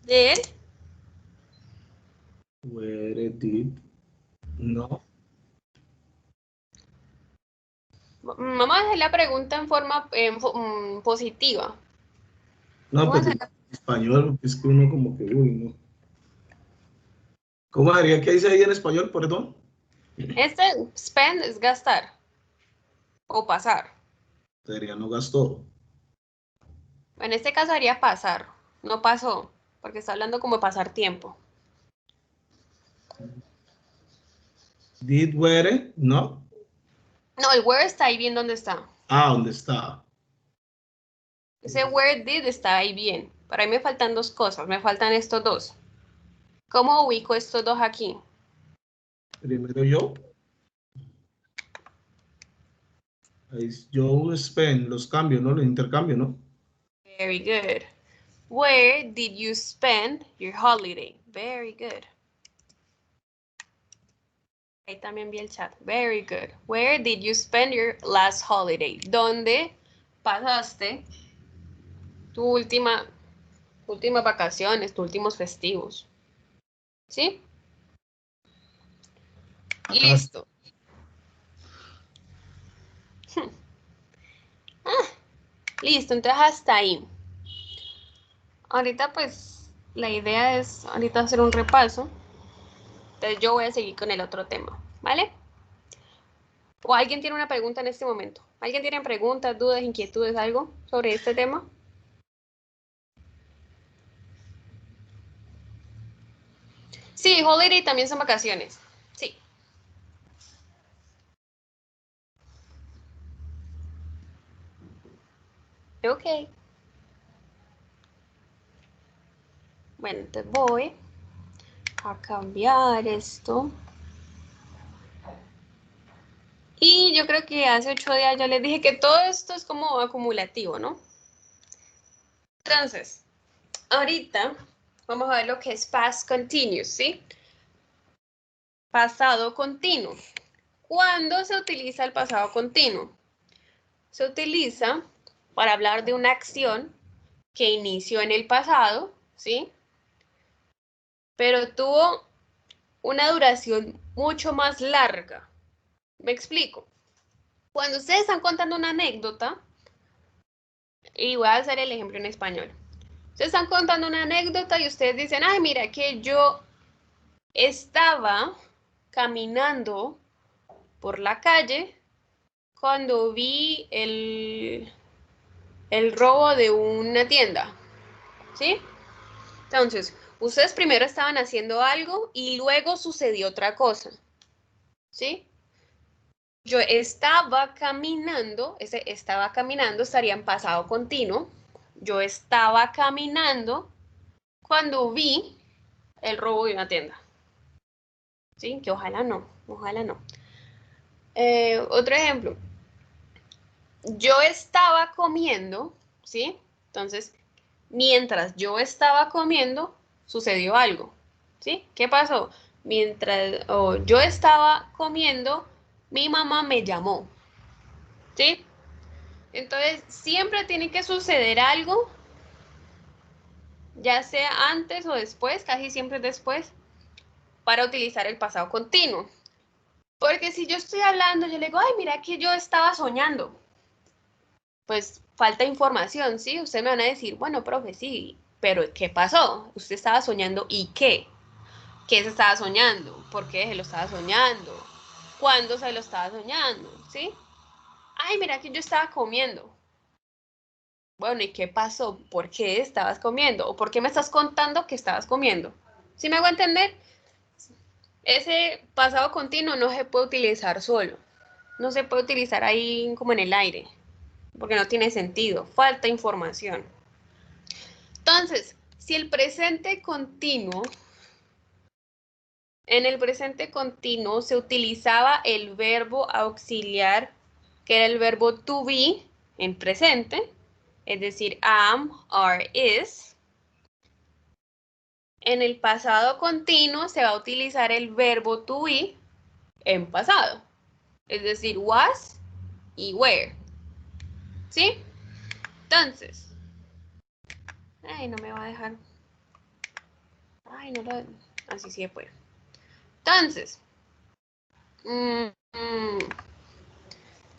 Did where did no Vamos a hacer la pregunta en forma positiva. No, Vamos a pues hacer en español, porque es que uno como que, uy, no. ¿Cómo diría que dice ahí en español, perdón? Este spend es gastar o pasar. Sería no gastó. En este caso haría pasar, no pasó, porque está hablando como de pasar tiempo. Did were, ¿no? No, el where está ahí bien donde está. Ah, ¿dónde está? Ese where did está ahí bien. Pero ahí me faltan dos cosas, me faltan estos dos. ¿Cómo ubico estos dos aquí? Primero yo. Ahí yo spend, los cambios, ¿no? Los intercambios, ¿no? Very good. Where did you spend your holiday? Very good. Ahí también vi el chat. Very good. Where did you spend your last holiday? ¿Dónde pasaste tu últimas vacaciones, tus últimos festivos? ¿Sí? Acá. Listo. Listo, entonces hasta ahí. Ahorita pues la idea es ahorita hacer un repaso. Entonces yo voy a seguir con el otro tema, ¿vale? ¿O alguien tiene una pregunta en este momento? ¿Alguien tiene preguntas, dudas, inquietudes, algo sobre este tema? Sí, holiday también son vacaciones. Sí. Ok. Bueno, entonces voy a cambiar esto. Y yo creo que hace 8 días yo les dije que todo esto es como acumulativo, ¿no? Entonces, ahorita vamos a ver lo que es past continuous, ¿sí? Pasado continuo. ¿Cuándo se utiliza el pasado continuo? Se utiliza para hablar de una acción que inició en el pasado, ¿sí? Pero tuvo una duración mucho más larga. Me explico. Cuando ustedes están contando una anécdota, y voy a hacer el ejemplo en español. Ustedes están contando una anécdota y ustedes dicen, ay, mira que yo estaba caminando por la calle cuando vi el robo de una tienda, ¿sí? Entonces, ustedes primero estaban haciendo algo y luego sucedió otra cosa, ¿sí? Yo estaba caminando, ese estaba caminando estaría en pasado continuo. Yo estaba caminando cuando vi el robo de una tienda. ¿Sí? Que ojalá no, ojalá no. Otro ejemplo. Yo estaba comiendo, ¿sí? Entonces, mientras yo estaba comiendo, sucedió algo, ¿sí? ¿Qué pasó? Mientras yo estaba comiendo, mi mamá me llamó, ¿sí? Entonces, siempre tiene que suceder algo, ya sea antes o después, casi siempre después, para utilizar el pasado continuo. Porque si yo estoy hablando, yo le digo, ay, mira que yo estaba soñando. Pues falta información, ¿sí? Ustedes me van a decir, bueno, profe, sí, pero ¿qué pasó? Usted estaba soñando y ¿qué? ¿Qué se estaba soñando? ¿Por qué se lo estaba soñando? ¿Cuándo se lo estaba soñando? ¿Sí? Ay, mira que yo estaba comiendo. Bueno, ¿y qué pasó? ¿Por qué estabas comiendo? ¿O por qué me estás contando que estabas comiendo? ¿Sí me hago entender? Ese pasado continuo no se puede utilizar solo. No se puede utilizar ahí como en el aire, porque no tiene sentido. Falta información. Entonces, si el presente continuo, en el presente continuo se utilizaba el verbo auxiliar, que era el verbo to be en presente, es decir, am, are, is. En el pasado continuo se va a utilizar el verbo to be en pasado, es decir, was y were. ¿Sí? Entonces, ay, no me va a dejar. Ay, no lo. Así sí se puede. Entonces,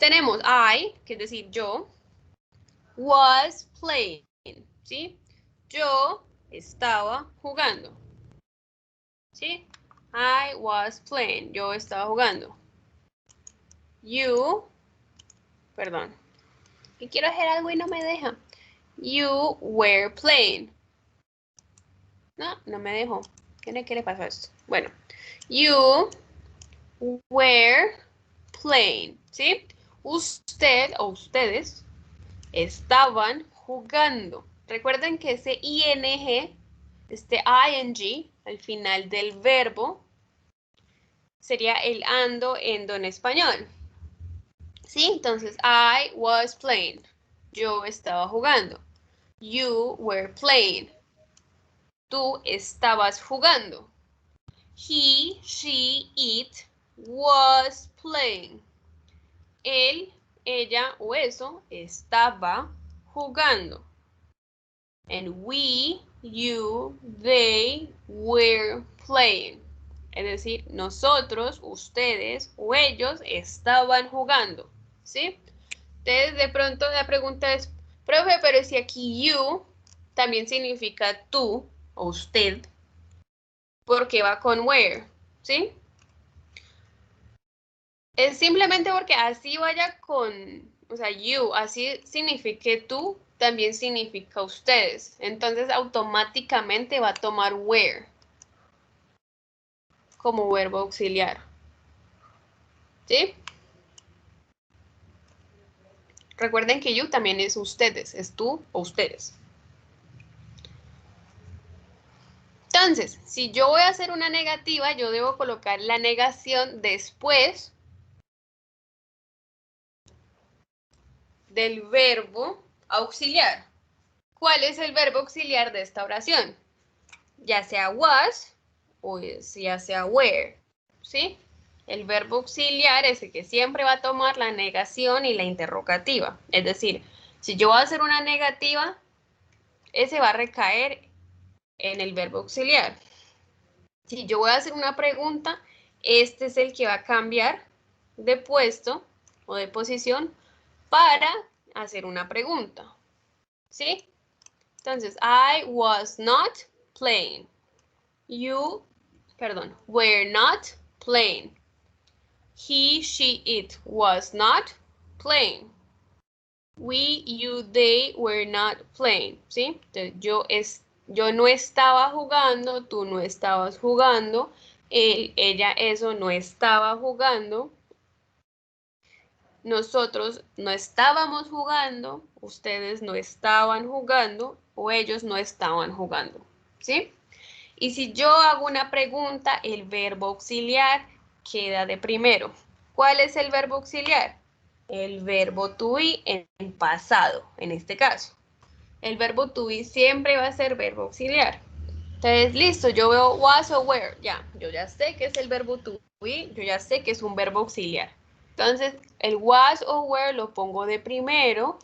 tenemos I, que es decir, yo, was playing, ¿sí? Yo estaba jugando, ¿sí? I was playing, yo estaba jugando. You, perdón, que quiero hacer algo y no me deja. You were playing. No me dejó. ¿Qué le pasó a esto? Bueno, you were playing, ¿sí? Usted o ustedes estaban jugando. Recuerden que ese ing, este ing, al final del verbo, sería el ando endo en español. ¿Sí? Entonces, I was playing. Yo estaba jugando. You were playing. Tú estabas jugando. He, she, it was playing. Él, ella o eso estaba jugando. And we, you, they were playing. Es decir, nosotros, ustedes o ellos estaban jugando. ¿Sí? Entonces, de pronto la pregunta es, profe, pero si aquí you también significa tú o usted, ¿por qué va con where? ¿Sí? Es simplemente porque así vaya con, o sea, you, así signifique tú, también significa ustedes. Entonces, automáticamente va a tomar where como verbo auxiliar. ¿Sí? Recuerden que you también es ustedes, es tú o ustedes. Entonces, si yo voy a hacer una negativa, yo debo colocar la negación después del verbo auxiliar. ¿Cuál es el verbo auxiliar de esta oración? Ya sea was o ya sea were, ¿sí? El verbo auxiliar es el que siempre va a tomar la negación y la interrogativa. Es decir, si yo voy a hacer una negativa, ese va a recaer en el verbo auxiliar. Si yo voy a hacer una pregunta, este es el que va a cambiar de puesto o de posición para hacer una pregunta, ¿sí? Entonces, I was not playing. You, perdón, were not playing. He, she, it was not playing. We, you, they were not playing, ¿sí? Entonces, yo no estaba jugando, tú no estabas jugando, él, ella, eso no estaba jugando. Nosotros no estábamos jugando, ustedes no estaban jugando o ellos no estaban jugando, ¿sí? Y si yo hago una pregunta, el verbo auxiliar queda de primero. ¿Cuál es el verbo auxiliar? El verbo to be en pasado, en este caso. El verbo to be siempre va a ser verbo auxiliar. Entonces, listo, yo veo was o were. Ya, yo ya sé que es el verbo to be, yo ya sé que es un verbo auxiliar. Entonces, el was o were lo pongo de primero,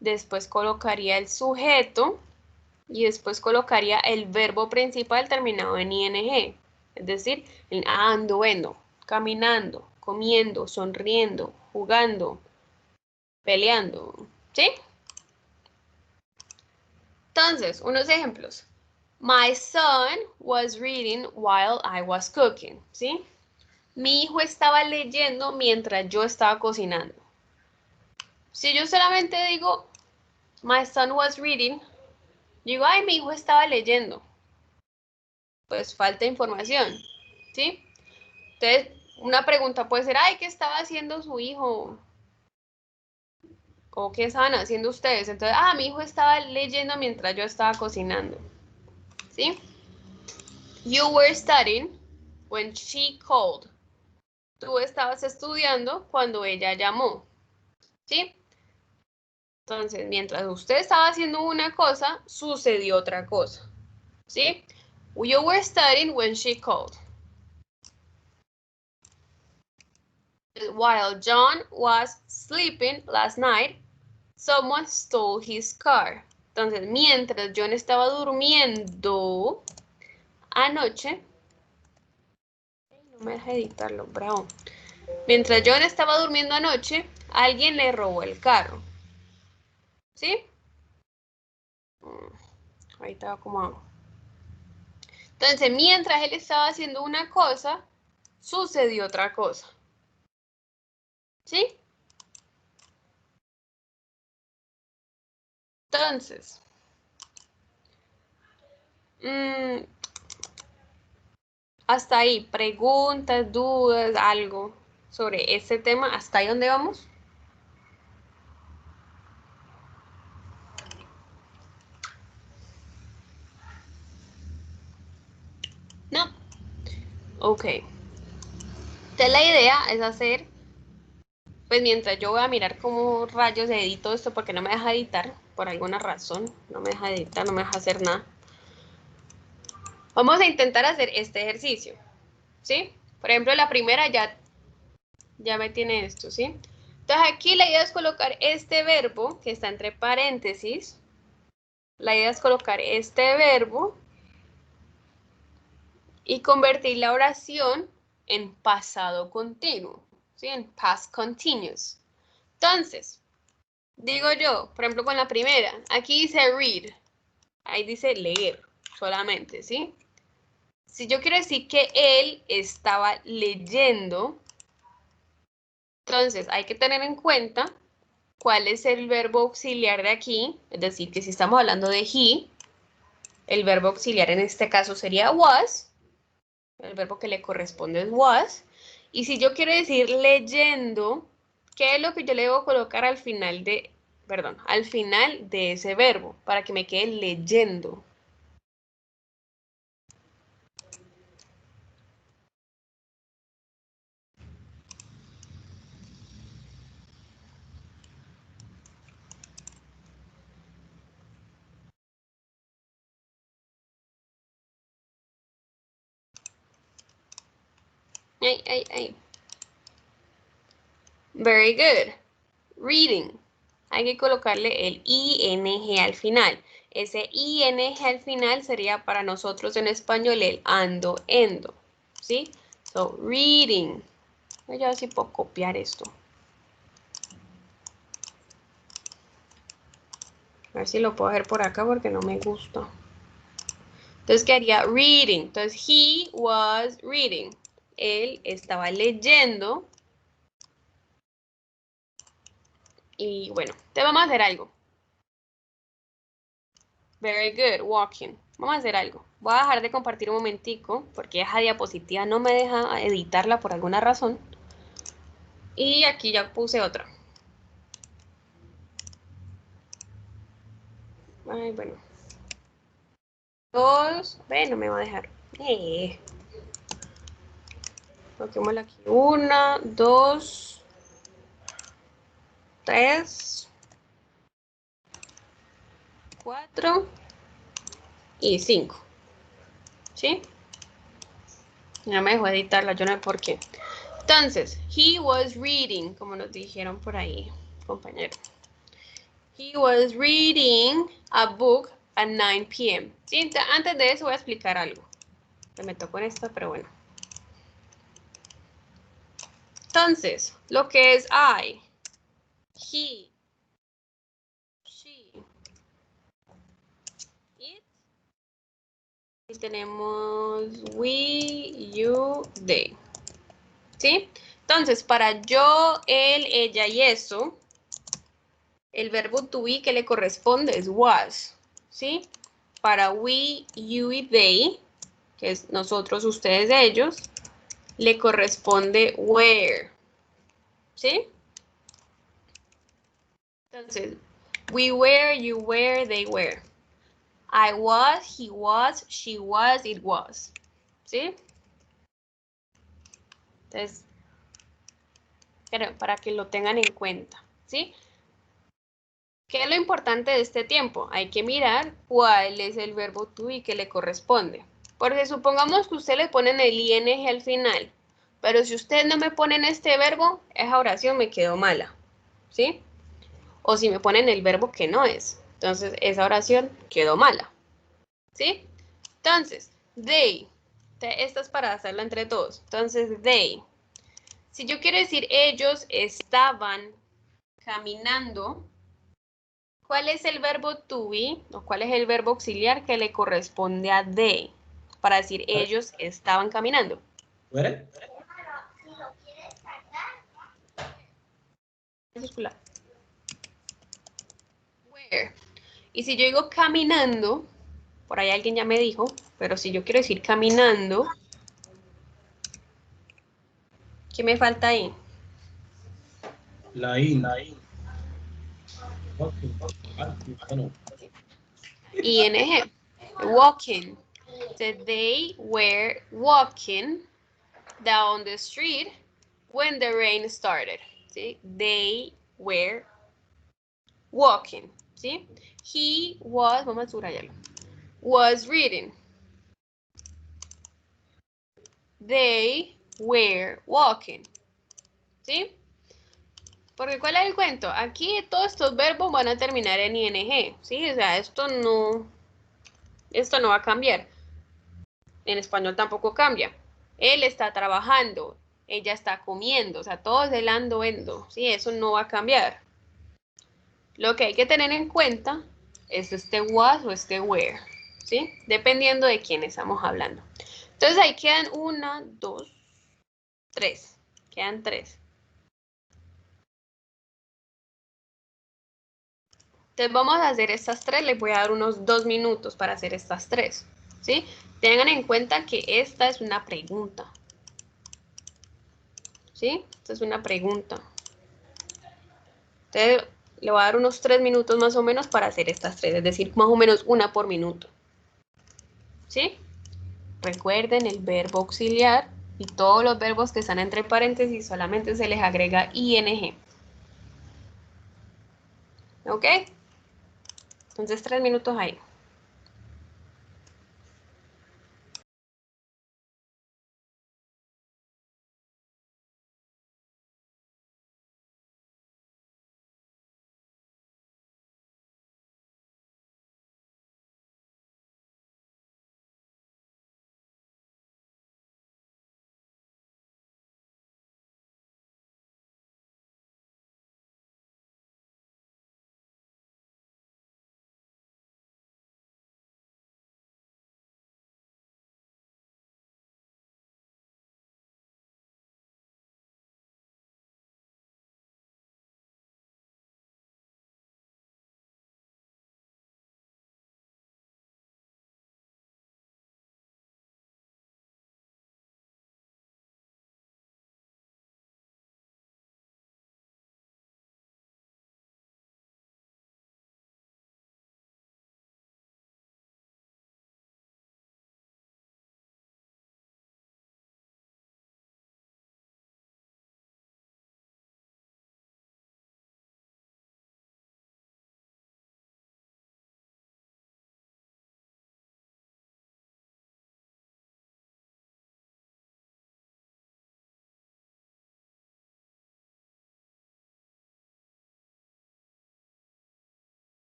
después colocaría el sujeto y después colocaría el verbo principal terminado en ing, es decir, en ando, endo, caminando, comiendo, sonriendo, jugando, peleando, ¿sí? Entonces, unos ejemplos. My son was reading while I was cooking, ¿sí? Mi hijo estaba leyendo mientras yo estaba cocinando. Si yo solamente digo, my son was reading, digo, ay, mi hijo estaba leyendo. Pues falta información, ¿sí? Entonces, una pregunta puede ser, ay, ¿qué estaba haciendo su hijo? ¿O qué estaban haciendo ustedes? Entonces, mi hijo estaba leyendo mientras yo estaba cocinando, ¿sí? You were studying when she called. Tú estabas estudiando cuando ella llamó, ¿sí? Entonces, mientras usted estaba haciendo una cosa, sucedió otra cosa, ¿sí? You were studying when she called. While John was sleeping last night, someone stole his car. Entonces, mientras John estaba durmiendo anoche, no me deja editarlo, bravo. Mientras John estaba durmiendo anoche, alguien le robó el carro. ¿Sí? Ahorita cómo hago. Entonces, mientras él estaba haciendo una cosa, sucedió otra cosa. ¿Sí? Entonces, hasta ahí, preguntas, dudas, algo sobre este tema, ¿hasta ahí dónde vamos? No. Ok. Entonces la idea es hacer, pues mientras yo voy a mirar cómo rayos edito esto, porque no me deja editar, por alguna razón, no me deja editar, no me deja hacer nada. Vamos a intentar hacer este ejercicio, ¿sí? Por ejemplo, la primera ya me tiene esto, ¿sí? Entonces aquí la idea es colocar este verbo que está entre paréntesis. La idea es colocar este verbo y convertir la oración en pasado continuo, ¿sí? En past continuous. Entonces, digo yo, por ejemplo, con la primera, aquí dice read, ahí dice leer solamente, ¿sí? Si yo quiero decir que él estaba leyendo, entonces hay que tener en cuenta cuál es el verbo auxiliar de aquí, es decir, que si estamos hablando de he, el verbo auxiliar en este caso sería was, el verbo que le corresponde es was, y si yo quiero decir leyendo, ¿qué es lo que yo le debo colocar al final de, al final de ese verbo, para que me quede leyendo? Ay, ay, ay. Very good. Reading. Hay que colocarle el ing al final. Ese ing al final sería para nosotros en español el ando, endo. ¿Sí? So, reading. Voy a ver si puedo copiar esto. A ver si lo puedo hacer por acá porque no me gusta. Entonces, ¿qué haría? Reading. Entonces, he was reading. Él estaba leyendo. Y bueno, te vamos a hacer algo. Very good, walking. Vamos a hacer algo. Voy a dejar de compartir un momentico porque esa diapositiva no me deja editarla por alguna razón. Y aquí ya puse otra. Ay, bueno. Dos. Ve, no me va a dejar. Coloquémosla aquí. 1, 2, 3, 4 y 5. ¿Sí? No me dejó editarla, yo no sé por qué. Entonces, he was reading, como nos dijeron por ahí, compañero. He was reading a book at 9 p.m. ¿Sí? Antes de eso voy a explicar algo. Me tocó en esto, pero bueno. Entonces, lo que es I, he, she, it. Y tenemos we, you, they. ¿Sí? Entonces, para yo, él, ella y eso, el verbo to be que le corresponde es was. ¿Sí? Para we, you y they, que es nosotros, ustedes, ellos, le corresponde were. ¿Sí? Entonces, we were, you were, they were. I was, he was, she was, it was. ¿Sí? Entonces, para que lo tengan en cuenta. ¿Sí? ¿Qué es lo importante de este tiempo? Hay que mirar cuál es el verbo to be que le corresponde. Porque supongamos que ustedes le ponen el ing al final, pero si ustedes no me ponen este verbo, esa oración me quedó mala, ¿sí? O si me ponen el verbo que no es, entonces esa oración quedó mala, ¿sí? Entonces, they, esta es para hacerla entre todos. Entonces, they. Si yo quiero decir ellos estaban caminando, ¿cuál es el verbo to be o cuál es el verbo auxiliar que le corresponde a they? Para decir ellos estaban caminando. ¿Where? Where. Y si yo digo caminando, por ahí alguien ya me dijo, pero si yo quiero decir caminando, ¿qué me falta ahí? La in. Ok. Bueno, ING. Walking. So they were walking down the street when the rain started. ¿Sí? They were walking. ¿Sí? He was, vamos a subrayarlo, was reading. They were walking. ¿Sí? Porque ¿cuál es el cuento? Aquí todos estos verbos van a terminar en ing, ¿sí? O sea, esto no va a cambiar. En español tampoco cambia. Él está trabajando, ella está comiendo, o sea, todo es el ando, endo, ¿sí? Eso no va a cambiar. Lo que hay que tener en cuenta es este was o este were, ¿sí? Dependiendo de quién estamos hablando. Entonces ahí quedan 1, 2, 3. Quedan 3. Entonces vamos a hacer estas 3, les voy a dar unos 2 minutos para hacer estas 3, ¿sí? Tengan en cuenta que esta es una pregunta, ¿sí? Esta es una pregunta. Entonces le voy a dar unos 3 minutos más o menos para hacer estas 3, es decir, más o menos una por minuto, ¿sí? Recuerden el verbo auxiliar y todos los verbos que están entre paréntesis solamente se les agrega ing, ¿ok? Entonces 3 minutos ahí.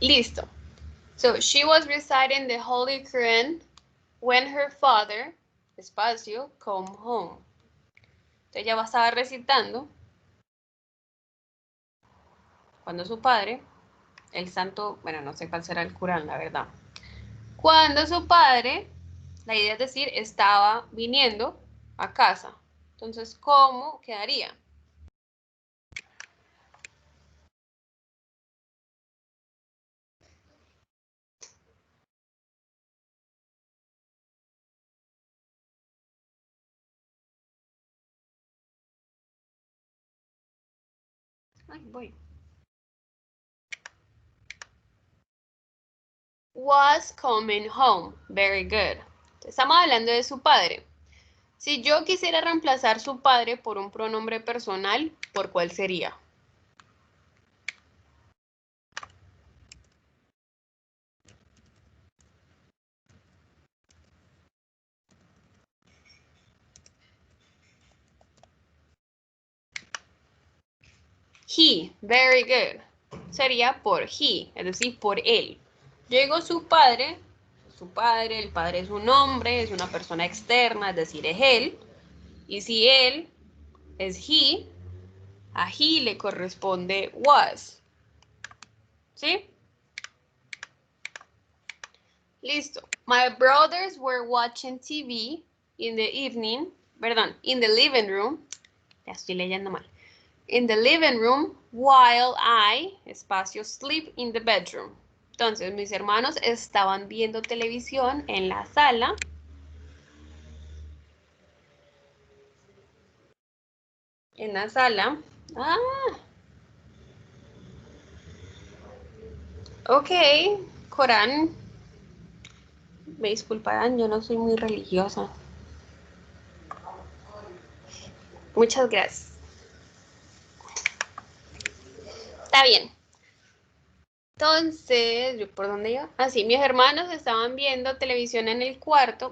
Listo. So, she was reciting the Holy Quran when her father, espacio, come home. Entonces ella estaba recitando cuando su padre, el santo, bueno, no sé cuál será el Corán, la verdad. Cuando su padre, la idea es decir, estaba viniendo a casa. Entonces, ¿cómo quedaría? Ay, voy. Was coming home. Very good. Estamos hablando de su padre. Si yo quisiera reemplazar su padre por un pronombre personal, ¿por cuál sería? He. Very good. Sería por he, es decir, por él. Yo digo su padre, el padre es un hombre, es una persona externa, es decir, es él. Y si él es he, a he le corresponde was. ¿Sí? Listo. My brothers were watching TV in the evening, perdón, in the living room. Ya estoy leyendo mal. In the living room while I, espacio, sleep in the bedroom. Entonces, mis hermanos estaban viendo televisión en la sala. En la sala. Ah. Ok, Corán. Me disculparán, yo no soy muy religiosa. Muchas gracias. Está bien. Entonces, ¿por dónde iba? Así, mis hermanos estaban viendo televisión en el cuarto,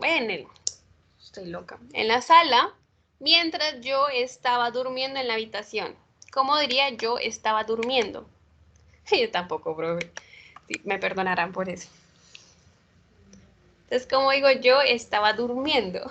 estoy loca, en la sala, mientras yo estaba durmiendo en la habitación. ¿Cómo diría yo estaba durmiendo? Yo tampoco, profe. Sí, me perdonarán por eso. Entonces, ¿cómo digo yo estaba durmiendo?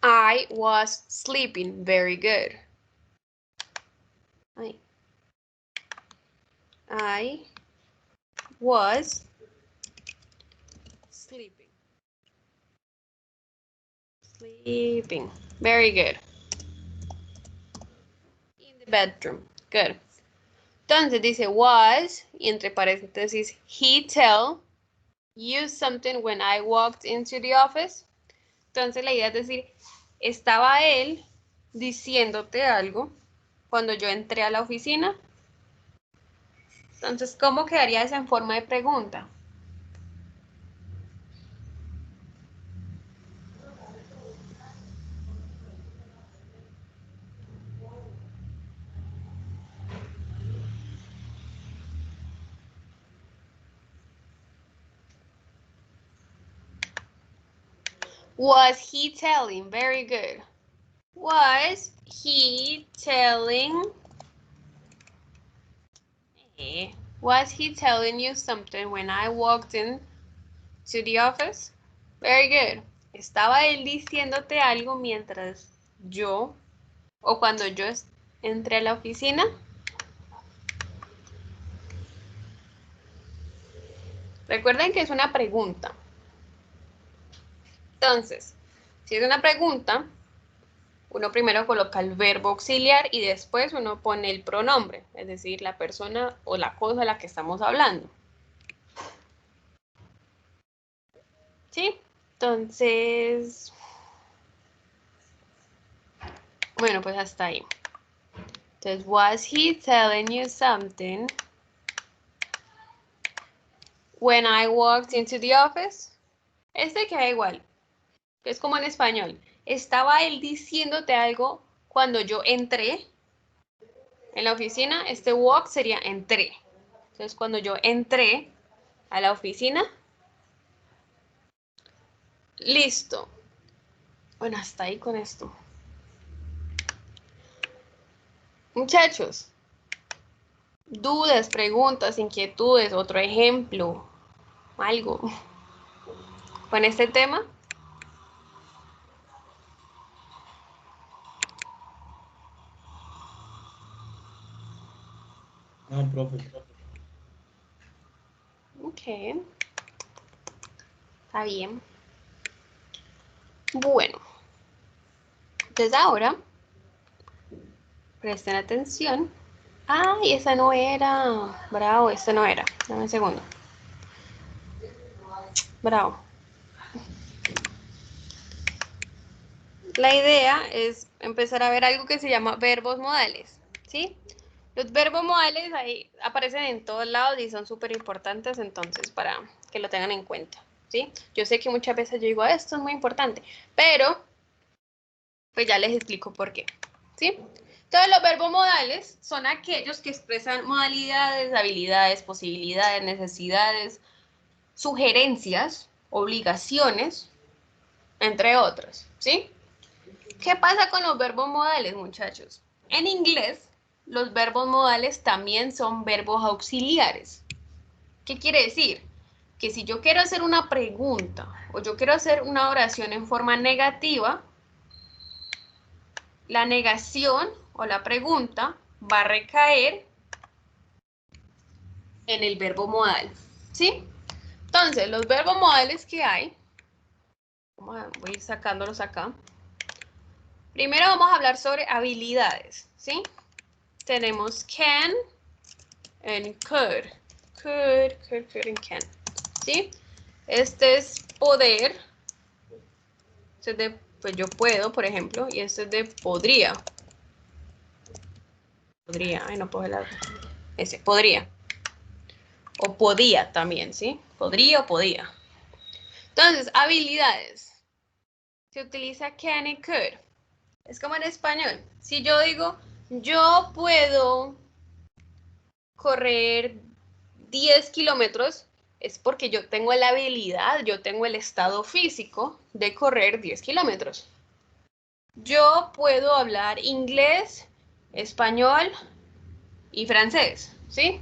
I was sleeping. Very good. I was sleeping. Sleeping. Very good. In the bedroom. Good. Entonces dice was, y entre paréntesis, he tell you something when I walked into the office. Entonces la idea es decir, estaba él diciéndote algo cuando yo entré a la oficina. Entonces, ¿cómo quedaría eso en forma de pregunta? Was he telling? Very good. Was he telling? Was he telling you something when I walked in to the office? Very good. ¿Estaba él diciéndote algo mientras yo o cuando yo entré a la oficina? Recuerden que es una pregunta. Entonces, si es una pregunta, uno primero coloca el verbo auxiliar y después uno pone el pronombre, es decir, la persona o la cosa de la que estamos hablando. ¿Sí? Entonces, bueno, pues hasta ahí. Entonces, was he telling you something when I walked into the office? Este queda igual. Es como en español. ¿Estaba él diciéndote algo cuando yo entré? En la oficina, este walk sería entré. Entonces, cuando yo entré a la oficina, listo. Bueno, hasta ahí con esto. Muchachos, dudas, preguntas, inquietudes, otro ejemplo, algo con este tema. No, profe. Ok, está bien. Bueno, entonces ahora presten atención. Ay, esa no era. Bravo, esta no era. Dame un segundo. Bravo. La idea es empezar a ver algo que se llama verbos modales, ¿sí? Los verbos modales ahí aparecen en todos lados y son súper importantes, entonces, para que lo tengan en cuenta, ¿sí? Yo sé que muchas veces yo digo, esto es muy importante, pero pues ya les explico por qué, ¿sí? Entonces, los verbos modales son aquellos que expresan modalidades, habilidades, posibilidades, necesidades, sugerencias, obligaciones, entre otros, ¿sí? ¿Qué pasa con los verbos modales, muchachos? En inglés, los verbos modales también son verbos auxiliares. ¿Qué quiere decir? Que si yo quiero hacer una pregunta o yo quiero hacer una oración en forma negativa, la negación o la pregunta va a recaer en el verbo modal, ¿sí? Entonces, los verbos modales que hay, voy a ir sacándolos acá. Primero vamos a hablar sobre habilidades, ¿sí? Tenemos can and could. Could and can, ¿sí? Este es poder. Este es de, pues yo puedo, por ejemplo, y este es de podría. Podría, ay, no puedo hablar. Ese, podría. O podía también, ¿sí? Podría o podía. Entonces, habilidades. Se utiliza can y could. Es como en español. Si yo digo, yo puedo correr 10 kilómetros, es porque yo tengo la habilidad, yo tengo el estado físico de correr 10 kilómetros. Yo puedo hablar inglés, español y francés, ¿sí?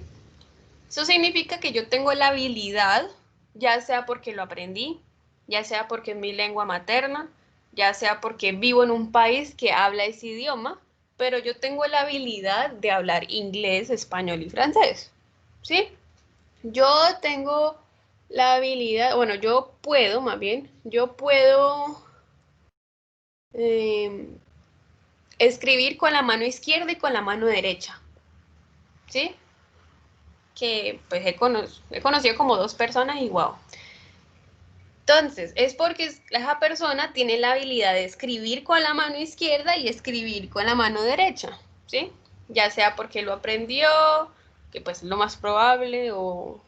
Eso significa que yo tengo la habilidad, ya sea porque lo aprendí, ya sea porque es mi lengua materna, ya sea porque vivo en un país que habla ese idioma, pero yo tengo la habilidad de hablar inglés, español y francés, ¿sí? Yo tengo la habilidad, bueno, yo puedo, más bien, yo puedo escribir con la mano izquierda y con la mano derecha, ¿sí? Que pues he conocido como 2 personas y wow. Entonces, es porque esa persona tiene la habilidad de escribir con la mano izquierda y escribir con la mano derecha, ¿sí? Ya sea porque lo aprendió, que pues es lo más probable, o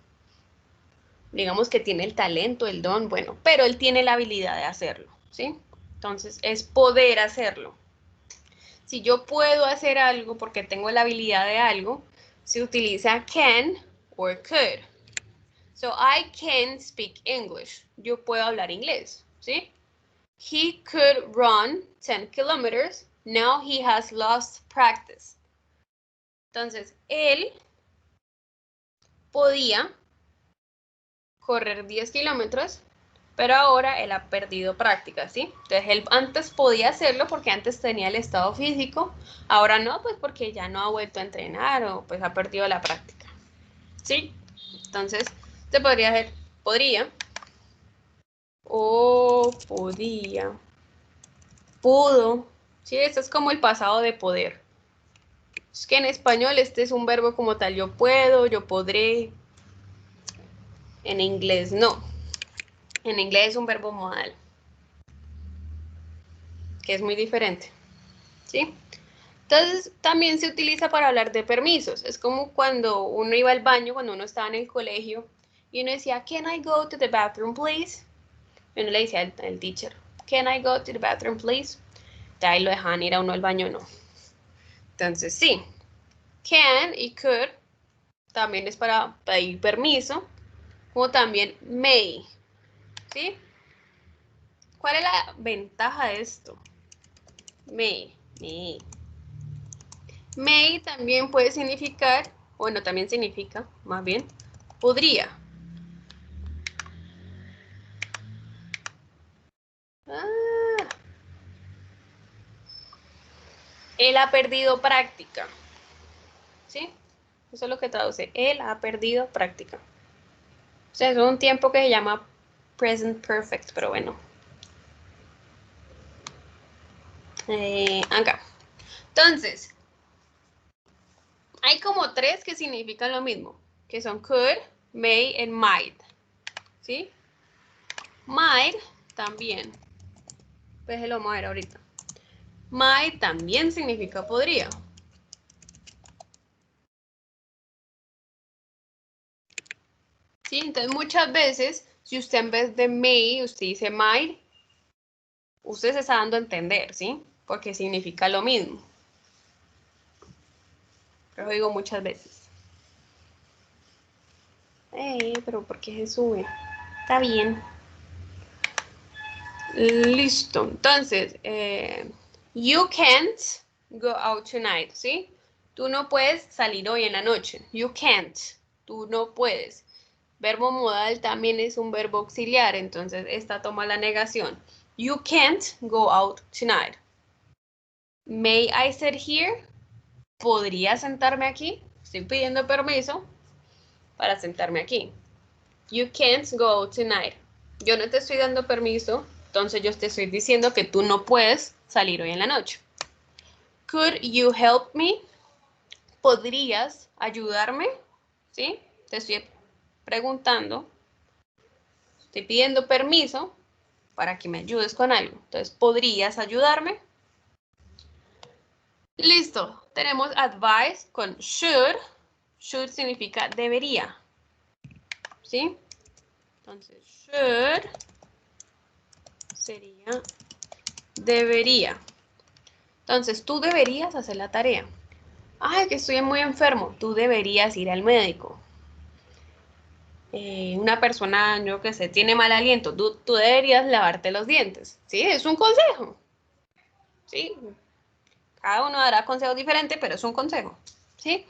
digamos que tiene el talento, el don, bueno, pero él tiene la habilidad de hacerlo, ¿sí? Entonces, es poder hacerlo. Si yo puedo hacer algo porque tengo la habilidad de algo, se utiliza can or could. So, I can speak English. Yo puedo hablar inglés, ¿sí? He could run 10 kilometers. Now he has lost practice. Entonces, él podía correr 10 kilómetros, pero ahora él ha perdido práctica, ¿sí? Entonces, él antes podía hacerlo porque antes tenía el estado físico, ahora no, pues porque ya no ha vuelto a entrenar o pues ha perdido la práctica, ¿sí? Entonces, se podría hacer, podría, o podía, pudo, ¿sí? Esto es como el pasado de poder. Es que en español este es un verbo como tal, yo puedo, yo podré. En inglés no. En inglés es un verbo modal, que es muy diferente, ¿sí? Entonces, también se utiliza para hablar de permisos. Es como cuando uno iba al baño, cuando uno estaba en el colegio, y uno decía, can I go to the bathroom, please? Y uno le decía al teacher, can I go to the bathroom, please? De ahí lo dejaban ir a uno al baño, no. Entonces, sí. Can y could también es para pedir permiso, como también may, ¿sí? ¿Cuál es la ventaja de esto? May. May también puede significar, bueno, también significa, más bien, podría. Él ha perdido práctica. ¿Sí? Eso es lo que traduce. Él ha perdido práctica. O sea, es un tiempo que se llama present perfect, pero bueno. Acá. Entonces, hay como 3 que significan lo mismo, que son could, may, and might. ¿Sí? Might también. Pues lo vamos a ver ahorita. Might también significa podría. ¿Sí? Entonces muchas veces, si usted en vez de may, usted dice might, usted se está dando a entender, ¿sí? Porque significa lo mismo. Pero lo digo muchas veces. Pero ¿por qué se sube? Está bien. Listo. Entonces, you can't go out tonight, ¿sí? Tú no puedes salir hoy en la noche. You can't. Tú no puedes. Verbo modal también es un verbo auxiliar, entonces esta toma la negación. You can't go out tonight. May I sit here? ¿Podría sentarme aquí? Estoy pidiendo permiso para sentarme aquí. You can't go out tonight. Yo no te estoy dando permiso, entonces yo te estoy diciendo que tú no puedes salir hoy en la noche. Could you help me? ¿Podrías ayudarme? ¿Sí? Te estoy preguntando. Estoy pidiendo permiso para que me ayudes con algo. Entonces, ¿podrías ayudarme? Listo. Tenemos advice con should. Should significa debería. ¿Sí? Entonces, should sería debería. Entonces, tú deberías hacer la tarea. Ay, que estoy muy enfermo. Tú deberías ir al médico. Una persona, yo que sé, tiene mal aliento. Tú deberías lavarte los dientes. ¿Sí? Es un consejo. ¿Sí? Cada uno dará consejos diferentes, pero es un consejo. ¿Sí?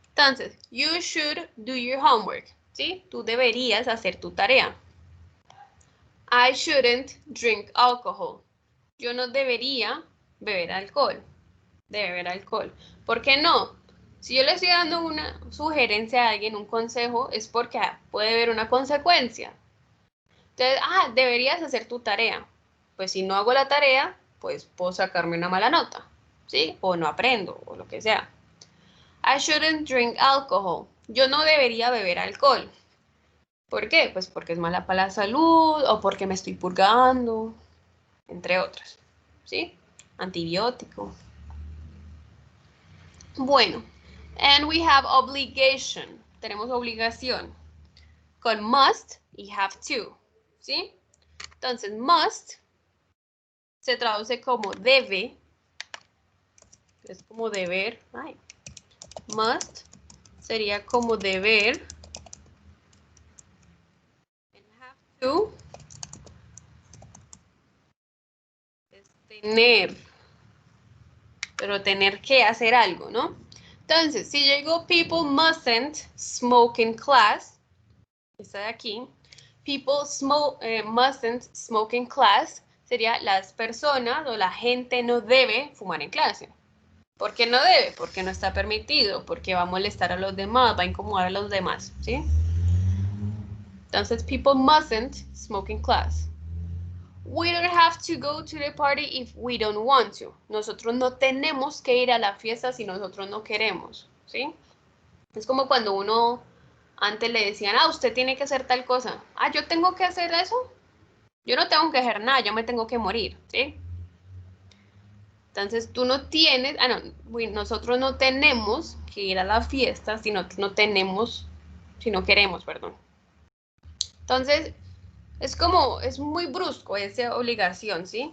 Entonces, you should do your homework. ¿Sí? Tú deberías hacer tu tarea. I shouldn't drink alcohol. Yo no debería beber alcohol. ¿Por qué no? Si yo le estoy dando una sugerencia a alguien, un consejo, es porque puede haber una consecuencia. Entonces, deberías hacer tu tarea. Pues si no hago la tarea, pues puedo sacarme una mala nota, ¿sí? O no aprendo, o lo que sea. I shouldn't drink alcohol. Yo no debería beber alcohol. ¿Por qué? Pues porque es mala para la salud, o porque me estoy purgando, entre otras, ¿sí? Antibiótico. Bueno, and we have obligation. Tenemos obligación con must y have to, ¿sí? Entonces, must se traduce como debe, es como deber. Must sería como deber. And have to es tener, pero tener que hacer algo, ¿no? Entonces, si yo digo people mustn't smoke in class, esta de aquí, people mustn't smoke in class, sería las personas o la gente no debe fumar en clase. ¿Por qué no debe? Porque no está permitido, porque va a molestar a los demás, va a incomodar a los demás, ¿sí? Entonces, people mustn't smoke in class. We don't have to go to the party if we don't want to. Nosotros no tenemos que ir a la fiesta si nosotros no queremos, ¿sí? Es como cuando uno antes le decían, usted tiene que hacer tal cosa. ¿Yo tengo que hacer eso? Yo no tengo que hacer nada, yo me tengo que morir, ¿sí? Entonces tú no tienes, nosotros no tenemos que ir a la fiesta si no queremos, perdón. Entonces, es muy brusco esa obligación, ¿sí?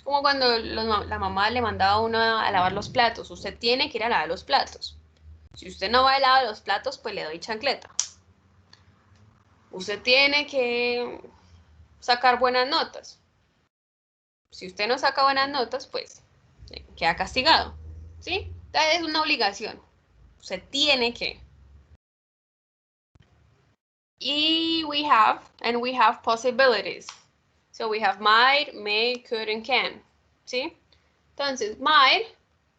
Como cuando la mamá le mandaba a uno a lavar los platos. Usted tiene que ir a lavar los platos. Si usted no va a lavar los platos, pues le doy chancleta. Usted tiene que sacar buenas notas. Si usted no saca buenas notas, pues queda castigado. ¿Sí? Entonces es una obligación. Usted tiene que. Y we have possibilities. So we have might, may, could, and can. ¿Sí? Entonces, might,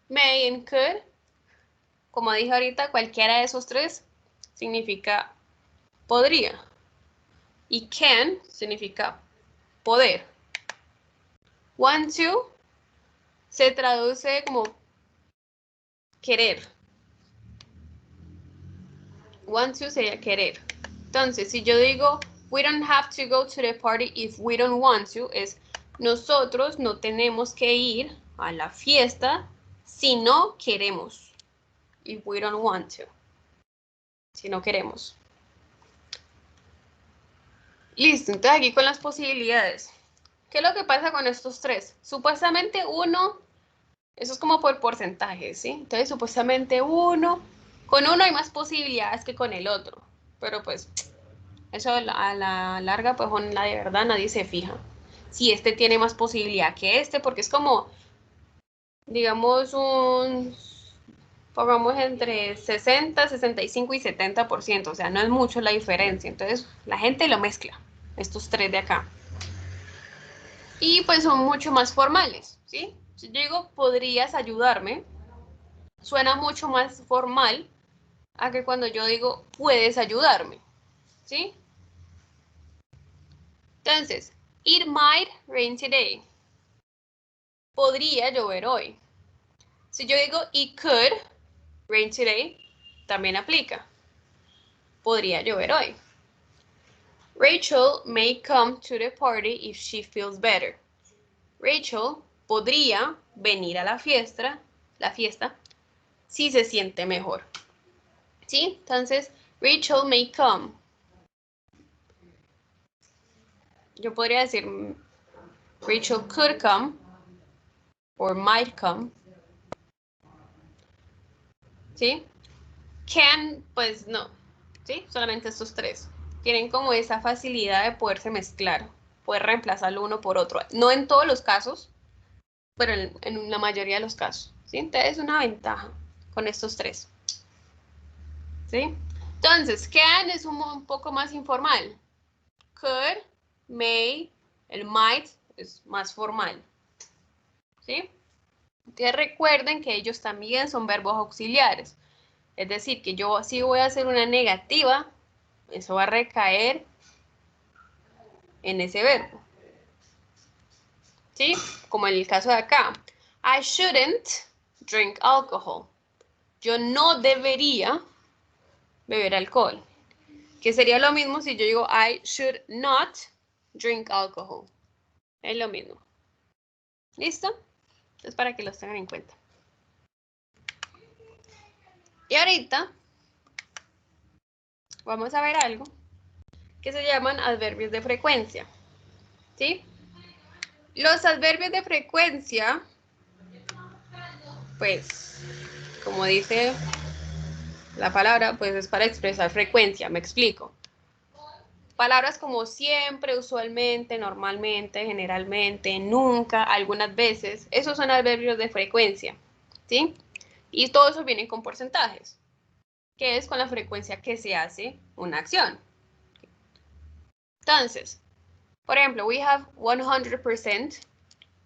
may, and could, como dije ahorita, cualquiera de esos tres significa podría. Y can significa poder. Want to se traduce como querer. Want to sería querer. Entonces, si yo digo, we don't have to go to the party if we don't want to, es nosotros no tenemos que ir a la fiesta si no queremos. If we don't want to. Si no queremos. Listo, entonces aquí con las posibilidades. ¿Qué es lo que pasa con estos tres? Supuestamente uno, eso es como por porcentaje, ¿sí? Entonces supuestamente con uno hay más posibilidades que con el otro. Pero pues, eso a la larga, pues la de verdad nadie se fija. Si este tiene más posibilidad que este, porque es como, digamos, pongamos entre 60, 65 y 70%, o sea, no es mucho la diferencia. Entonces, la gente lo mezcla, estos tres de acá. Y pues son mucho más formales, ¿sí? Si yo digo, podrías ayudarme, suena mucho más formal a que cuando yo digo, puedes ayudarme, ¿sí? Entonces, it might rain today. Podría llover hoy. Si yo digo, it could rain today, también aplica. Podría llover hoy. Rachel may come to the party if she feels better. Rachel podría venir a la fiesta si se siente mejor. ¿Sí? Entonces, Rachel may come. Yo podría decir, Rachel could come or might come. ¿Sí? Can, pues no. ¿Sí? Solamente estos tres. Tienen como esa facilidad de poderse mezclar, poder reemplazar lo uno por otro. No en todos los casos, pero en la mayoría de los casos. ¿Sí? Entonces es una ventaja con estos tres. ¿Sí? Entonces, can es un poco más informal. Could, may, el might es más formal. ¿Sí? Entonces recuerden que ellos también son verbos auxiliares. Es decir, que yo si voy a hacer una negativa, eso va a recaer en ese verbo. ¿Sí? Como en el caso de acá. I shouldn't drink alcohol. Yo no debería beber alcohol. Que sería lo mismo si yo digo I should not drink alcohol. Es lo mismo. ¿Listo? Entonces para que los tengan en cuenta. Y ahorita vamos a ver algo que se llaman adverbios de frecuencia. ¿Sí? Los adverbios de frecuencia, pues, como dice la palabra, pues es para expresar frecuencia, me explico. Palabras como siempre, usualmente, normalmente, generalmente, nunca, algunas veces, esos son adverbios de frecuencia, ¿sí? Y todo eso viene con porcentajes, que es con la frecuencia que se hace una acción. Entonces, por ejemplo, we have 100%,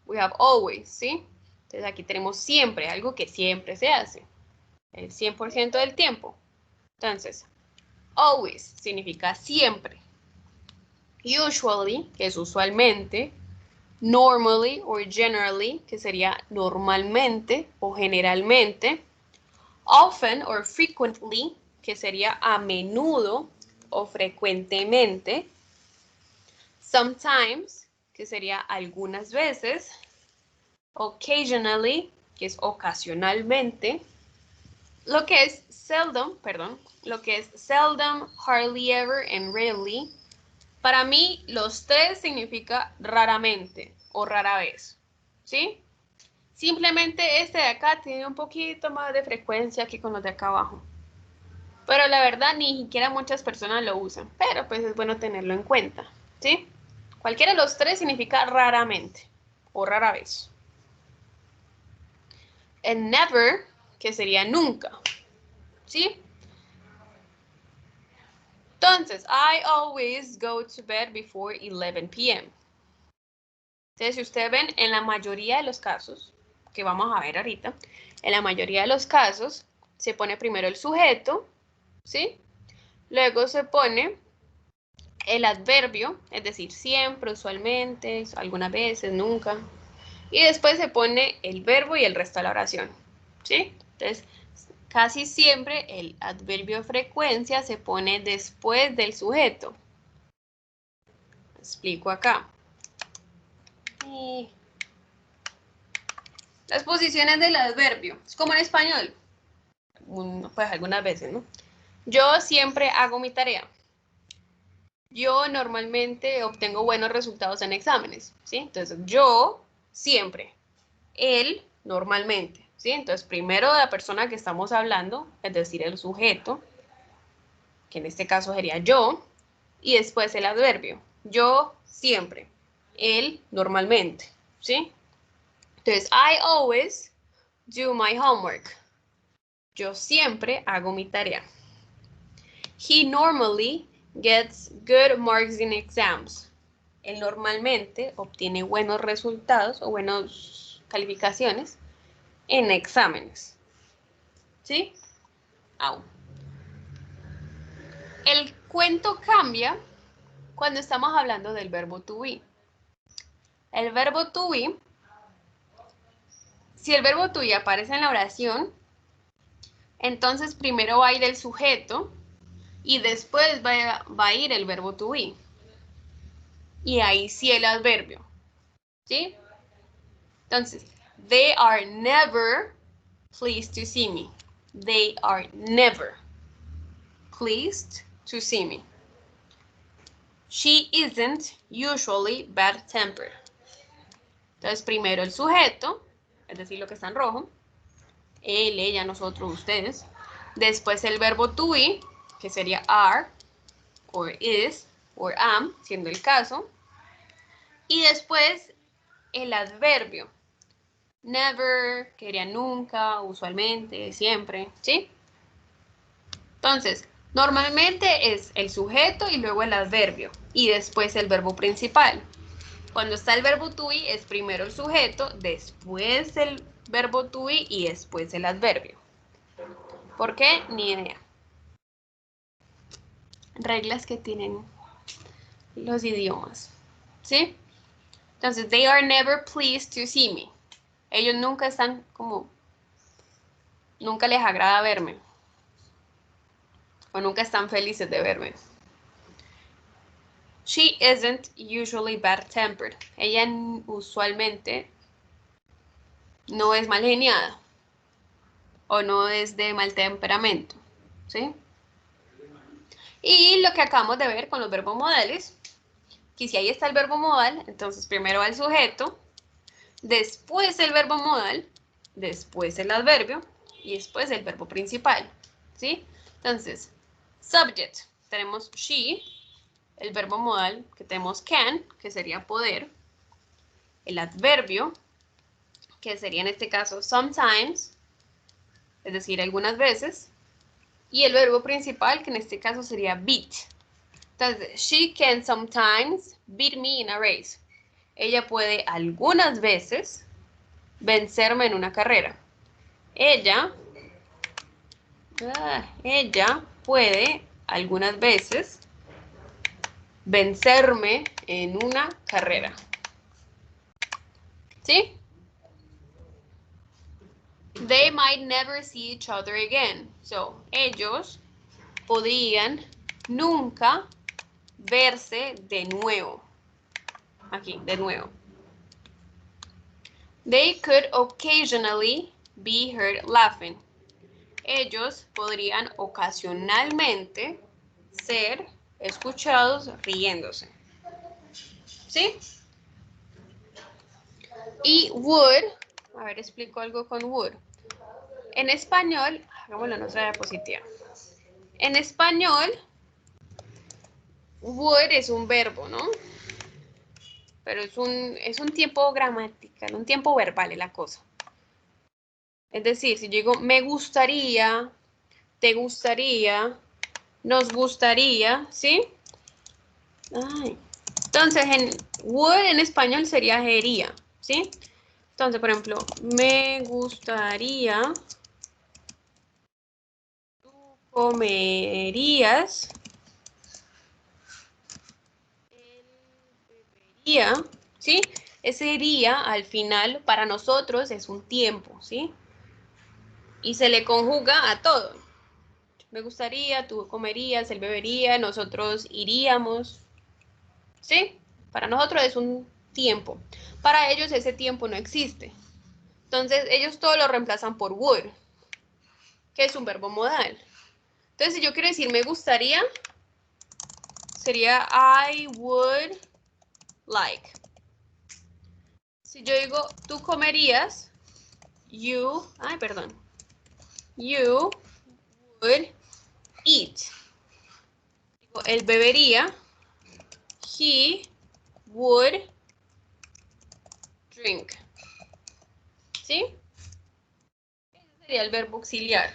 we have always, ¿sí? Entonces aquí tenemos siempre, algo que siempre se hace, el 100% del tiempo. Entonces, always significa siempre. Usually, que es usualmente. Normally or generally, que sería normalmente o generalmente. Often or frequently, que sería a menudo o frecuentemente. Sometimes, que sería algunas veces. Occasionally, que es ocasionalmente. Lo que es seldom, hardly ever, and rarely. Para mí, los tres significa raramente o rara vez, ¿sí? Simplemente este de acá tiene un poquito más de frecuencia que con los de acá abajo. Pero la verdad, ni siquiera muchas personas lo usan. Pero pues es bueno tenerlo en cuenta, ¿sí? Cualquiera de los tres significa raramente o rara vez. El never, que sería nunca, ¿sí? Entonces, I always go to bed before 11 p.m. Entonces, si ustedes ven, en la mayoría de los casos, que vamos a ver ahorita, en la mayoría de los casos, se pone primero el sujeto, ¿sí? Luego se pone el adverbio, es decir, siempre, usualmente, algunas veces, nunca. Y después se pone el verbo y el resto de la oración, ¿sí? Entonces, casi siempre el adverbio de frecuencia se pone después del sujeto. Explico acá. Las posiciones del adverbio, es como en español, pues algunas veces, ¿no? Yo siempre hago mi tarea. Yo normalmente obtengo buenos resultados en exámenes, ¿sí? Entonces, yo siempre. Él normalmente, ¿sí? Entonces, primero la persona que estamos hablando, es decir, el sujeto, que en este caso sería yo, y después el adverbio. Yo siempre. Él normalmente, ¿sí? Entonces, I always do my homework. Yo siempre hago mi tarea. He normally gets good marks in exams. Él normalmente obtiene buenos resultados o buenas calificaciones en exámenes. ¿Sí? Au. El cuento cambia cuando estamos hablando del verbo to be. El verbo to be, si el verbo to be aparece en la oración, entonces primero va a ir el sujeto y después va a ir el verbo to be. Y ahí sí el adverbio. ¿Sí? Entonces, they are never pleased to see me. They are never pleased to see me. She isn't usually bad-tempered. Entonces, primero el sujeto, es decir, lo que está en rojo. Él, ella, nosotros, ustedes. Después el verbo to be, que sería are, or is, or am, siendo el caso. Y después el adverbio. Never, que sería nunca, usualmente, siempre, ¿sí? Entonces, normalmente es el sujeto y luego el adverbio. Y después el verbo principal. Cuando está el verbo to be es primero el sujeto, después el verbo to be y después el adverbio. ¿Por qué? Ni idea. Reglas que tienen los idiomas. ¿Sí? Entonces, they are never pleased to see me. Ellos nunca están como, nunca les agrada verme. O nunca están felices de verme. She isn't usually bad-tempered. Ella usualmente no es mal geniada. O no es de mal temperamento. ¿Sí? Y lo que acabamos de ver con los verbos modales, que si ahí está el verbo modal, entonces primero va el sujeto, después el verbo modal, después el adverbio y después el verbo principal, ¿sí? Entonces, subject, tenemos she, el verbo modal que tenemos can, que sería poder, el adverbio, que sería en este caso sometimes, es decir, algunas veces, y el verbo principal, que en este caso sería beat. Entonces, she can sometimes beat me in a race. Ella puede algunas veces vencerme en una carrera. Ella puede algunas veces vencerme en una carrera. ¿Sí? They might never see each other again. So, ellos podrían nunca verse de nuevo. Aquí, de nuevo. They could occasionally be heard laughing. Ellos podrían ocasionalmente ser escuchados riéndose. ¿Sí? Y would, a ver, explico algo con would. En español, hagámoslo en otra diapositiva. En español, would es un verbo, ¿no? Pero es un tiempo gramatical, un tiempo verbal es la cosa. Es decir, si yo digo me gustaría, te gustaría, nos gustaría, ¿sí? Ay. Entonces, would en español sería sería, ¿sí? Entonces, por ejemplo, me gustaría, tú comerías, él bebería, ¿sí? Ese iría al final para nosotros es un tiempo, ¿sí? Y se le conjuga a todo. Me gustaría, tú comerías, él bebería, nosotros iríamos, ¿sí? Para nosotros es un tiempo. Para ellos ese tiempo no existe. Entonces ellos todo lo reemplazan por would, que es un verbo modal. Entonces si yo quiero decir me gustaría, sería I would like. Si yo digo tú comerías, you would eat. Digo, él bebería, he would drink. ¿Sí? Ese sería el verbo auxiliar.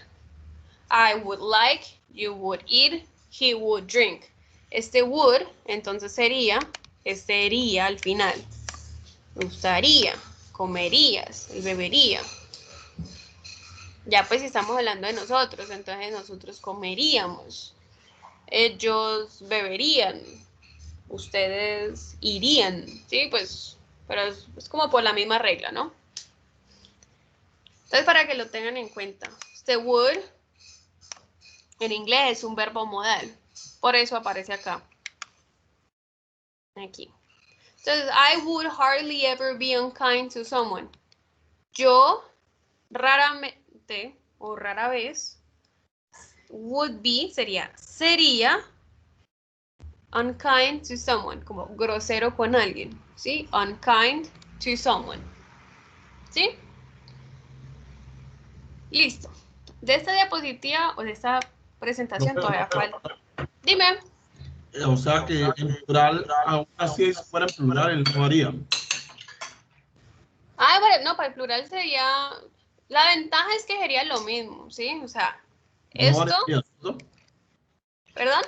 I would like, you would eat, he would drink. Este would, entonces sería, este iría al final. Me gustaría, comerías, y bebería. Ya pues si estamos hablando de nosotros, entonces nosotros comeríamos. Ellos beberían. Ustedes irían. Sí, pues, pero es como por la misma regla, ¿no? Entonces, para que lo tengan en cuenta, este would en inglés es un verbo modal. Por eso aparece acá. Aquí. Entonces, I would hardly ever be unkind to someone. Yo raramente o rara vez, would be sería unkind to someone, como grosero con alguien, ¿sí? Unkind to someone. ¿Sí? Listo. De esta diapositiva o de esta presentación todavía falta. Dime. O sea que en plural, aún así si fuera en plural, él no haría. Ah, bueno, no, para el plural sería... La ventaja es que sería lo mismo, ¿sí? O sea, No esto, variaría, ¿cierto? ¿perdón?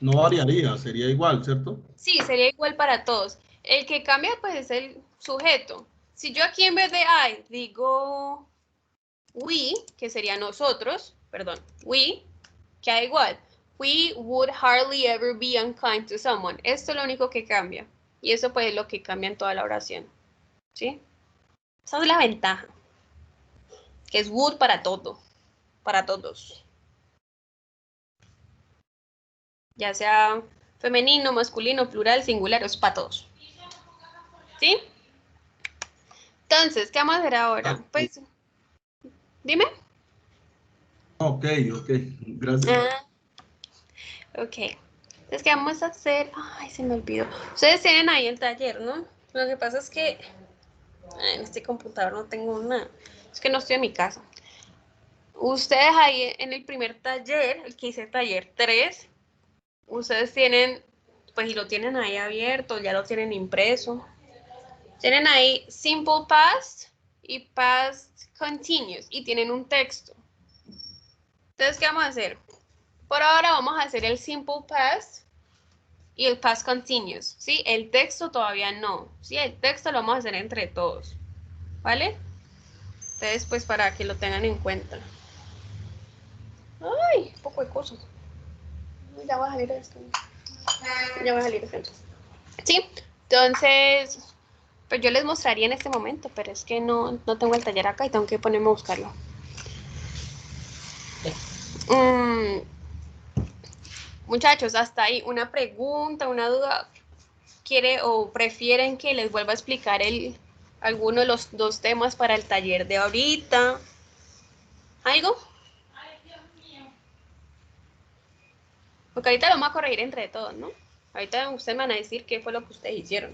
No variaría, sería igual, ¿cierto? Sí, sería igual para todos. El que cambia, pues, es el sujeto. Si yo aquí en vez de I digo we, que sería nosotros, perdón, we, queda igual. We would hardly ever be unkind to someone. Esto es lo único que cambia. Y eso pues es lo que cambia en toda la oración. ¿Sí? Esa es la ventaja. Que es would para todo. Para todos. Ya sea femenino, masculino, plural, singular, es para todos. ¿Sí? Entonces, ¿qué vamos a hacer ahora? Pues, dime. Ok, gracias. Ah, ok. Entonces, ¿qué vamos a hacer? Ay, se me olvidó. Ustedes tienen ahí el taller, ¿no? Lo que pasa es que en este computador no tengo nada. Es que no estoy en mi casa. Ustedes ahí en el primer taller, el que hice taller 3, ustedes tienen, pues y lo tienen ahí abierto, ya lo tienen impreso. Tienen ahí Simple Past y Past Continuous y tienen un texto. Entonces, ¿qué vamos a hacer? Por ahora vamos a hacer el Simple Past y el Past Continuous, ¿sí? El texto todavía no, ¿sí? El texto lo vamos a hacer entre todos, ¿vale? Entonces, pues para que lo tengan en cuenta. Ay, poco de cosas. Ya va a salir esto. Ya va a salir esto. Sí, entonces, pues yo les mostraría en este momento, pero es que no tengo el taller acá y tengo que ponerme a buscarlo. Muchachos, hasta ahí, una pregunta, una duda. ¿Quiere o prefieren que les vuelva a explicar alguno de los dos temas para el taller de ahorita? ¿Algo? Porque ahorita lo vamos a corregir entre todos, ¿no? Ahorita ustedes me van a decir qué fue lo que ustedes hicieron.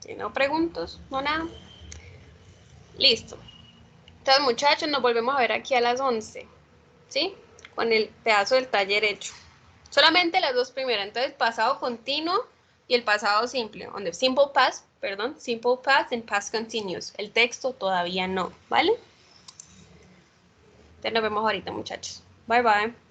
Si no preguntas, no nada. Listo. Entonces, muchachos, nos volvemos a ver aquí a las 11. ¿Sí? Con el pedazo del taller hecho. Solamente las dos primeras. Entonces, pasado continuo y el pasado simple. Donde simple past and past continuous. El texto todavía no, ¿vale? Entonces, nos vemos ahorita, muchachos. Bye, bye.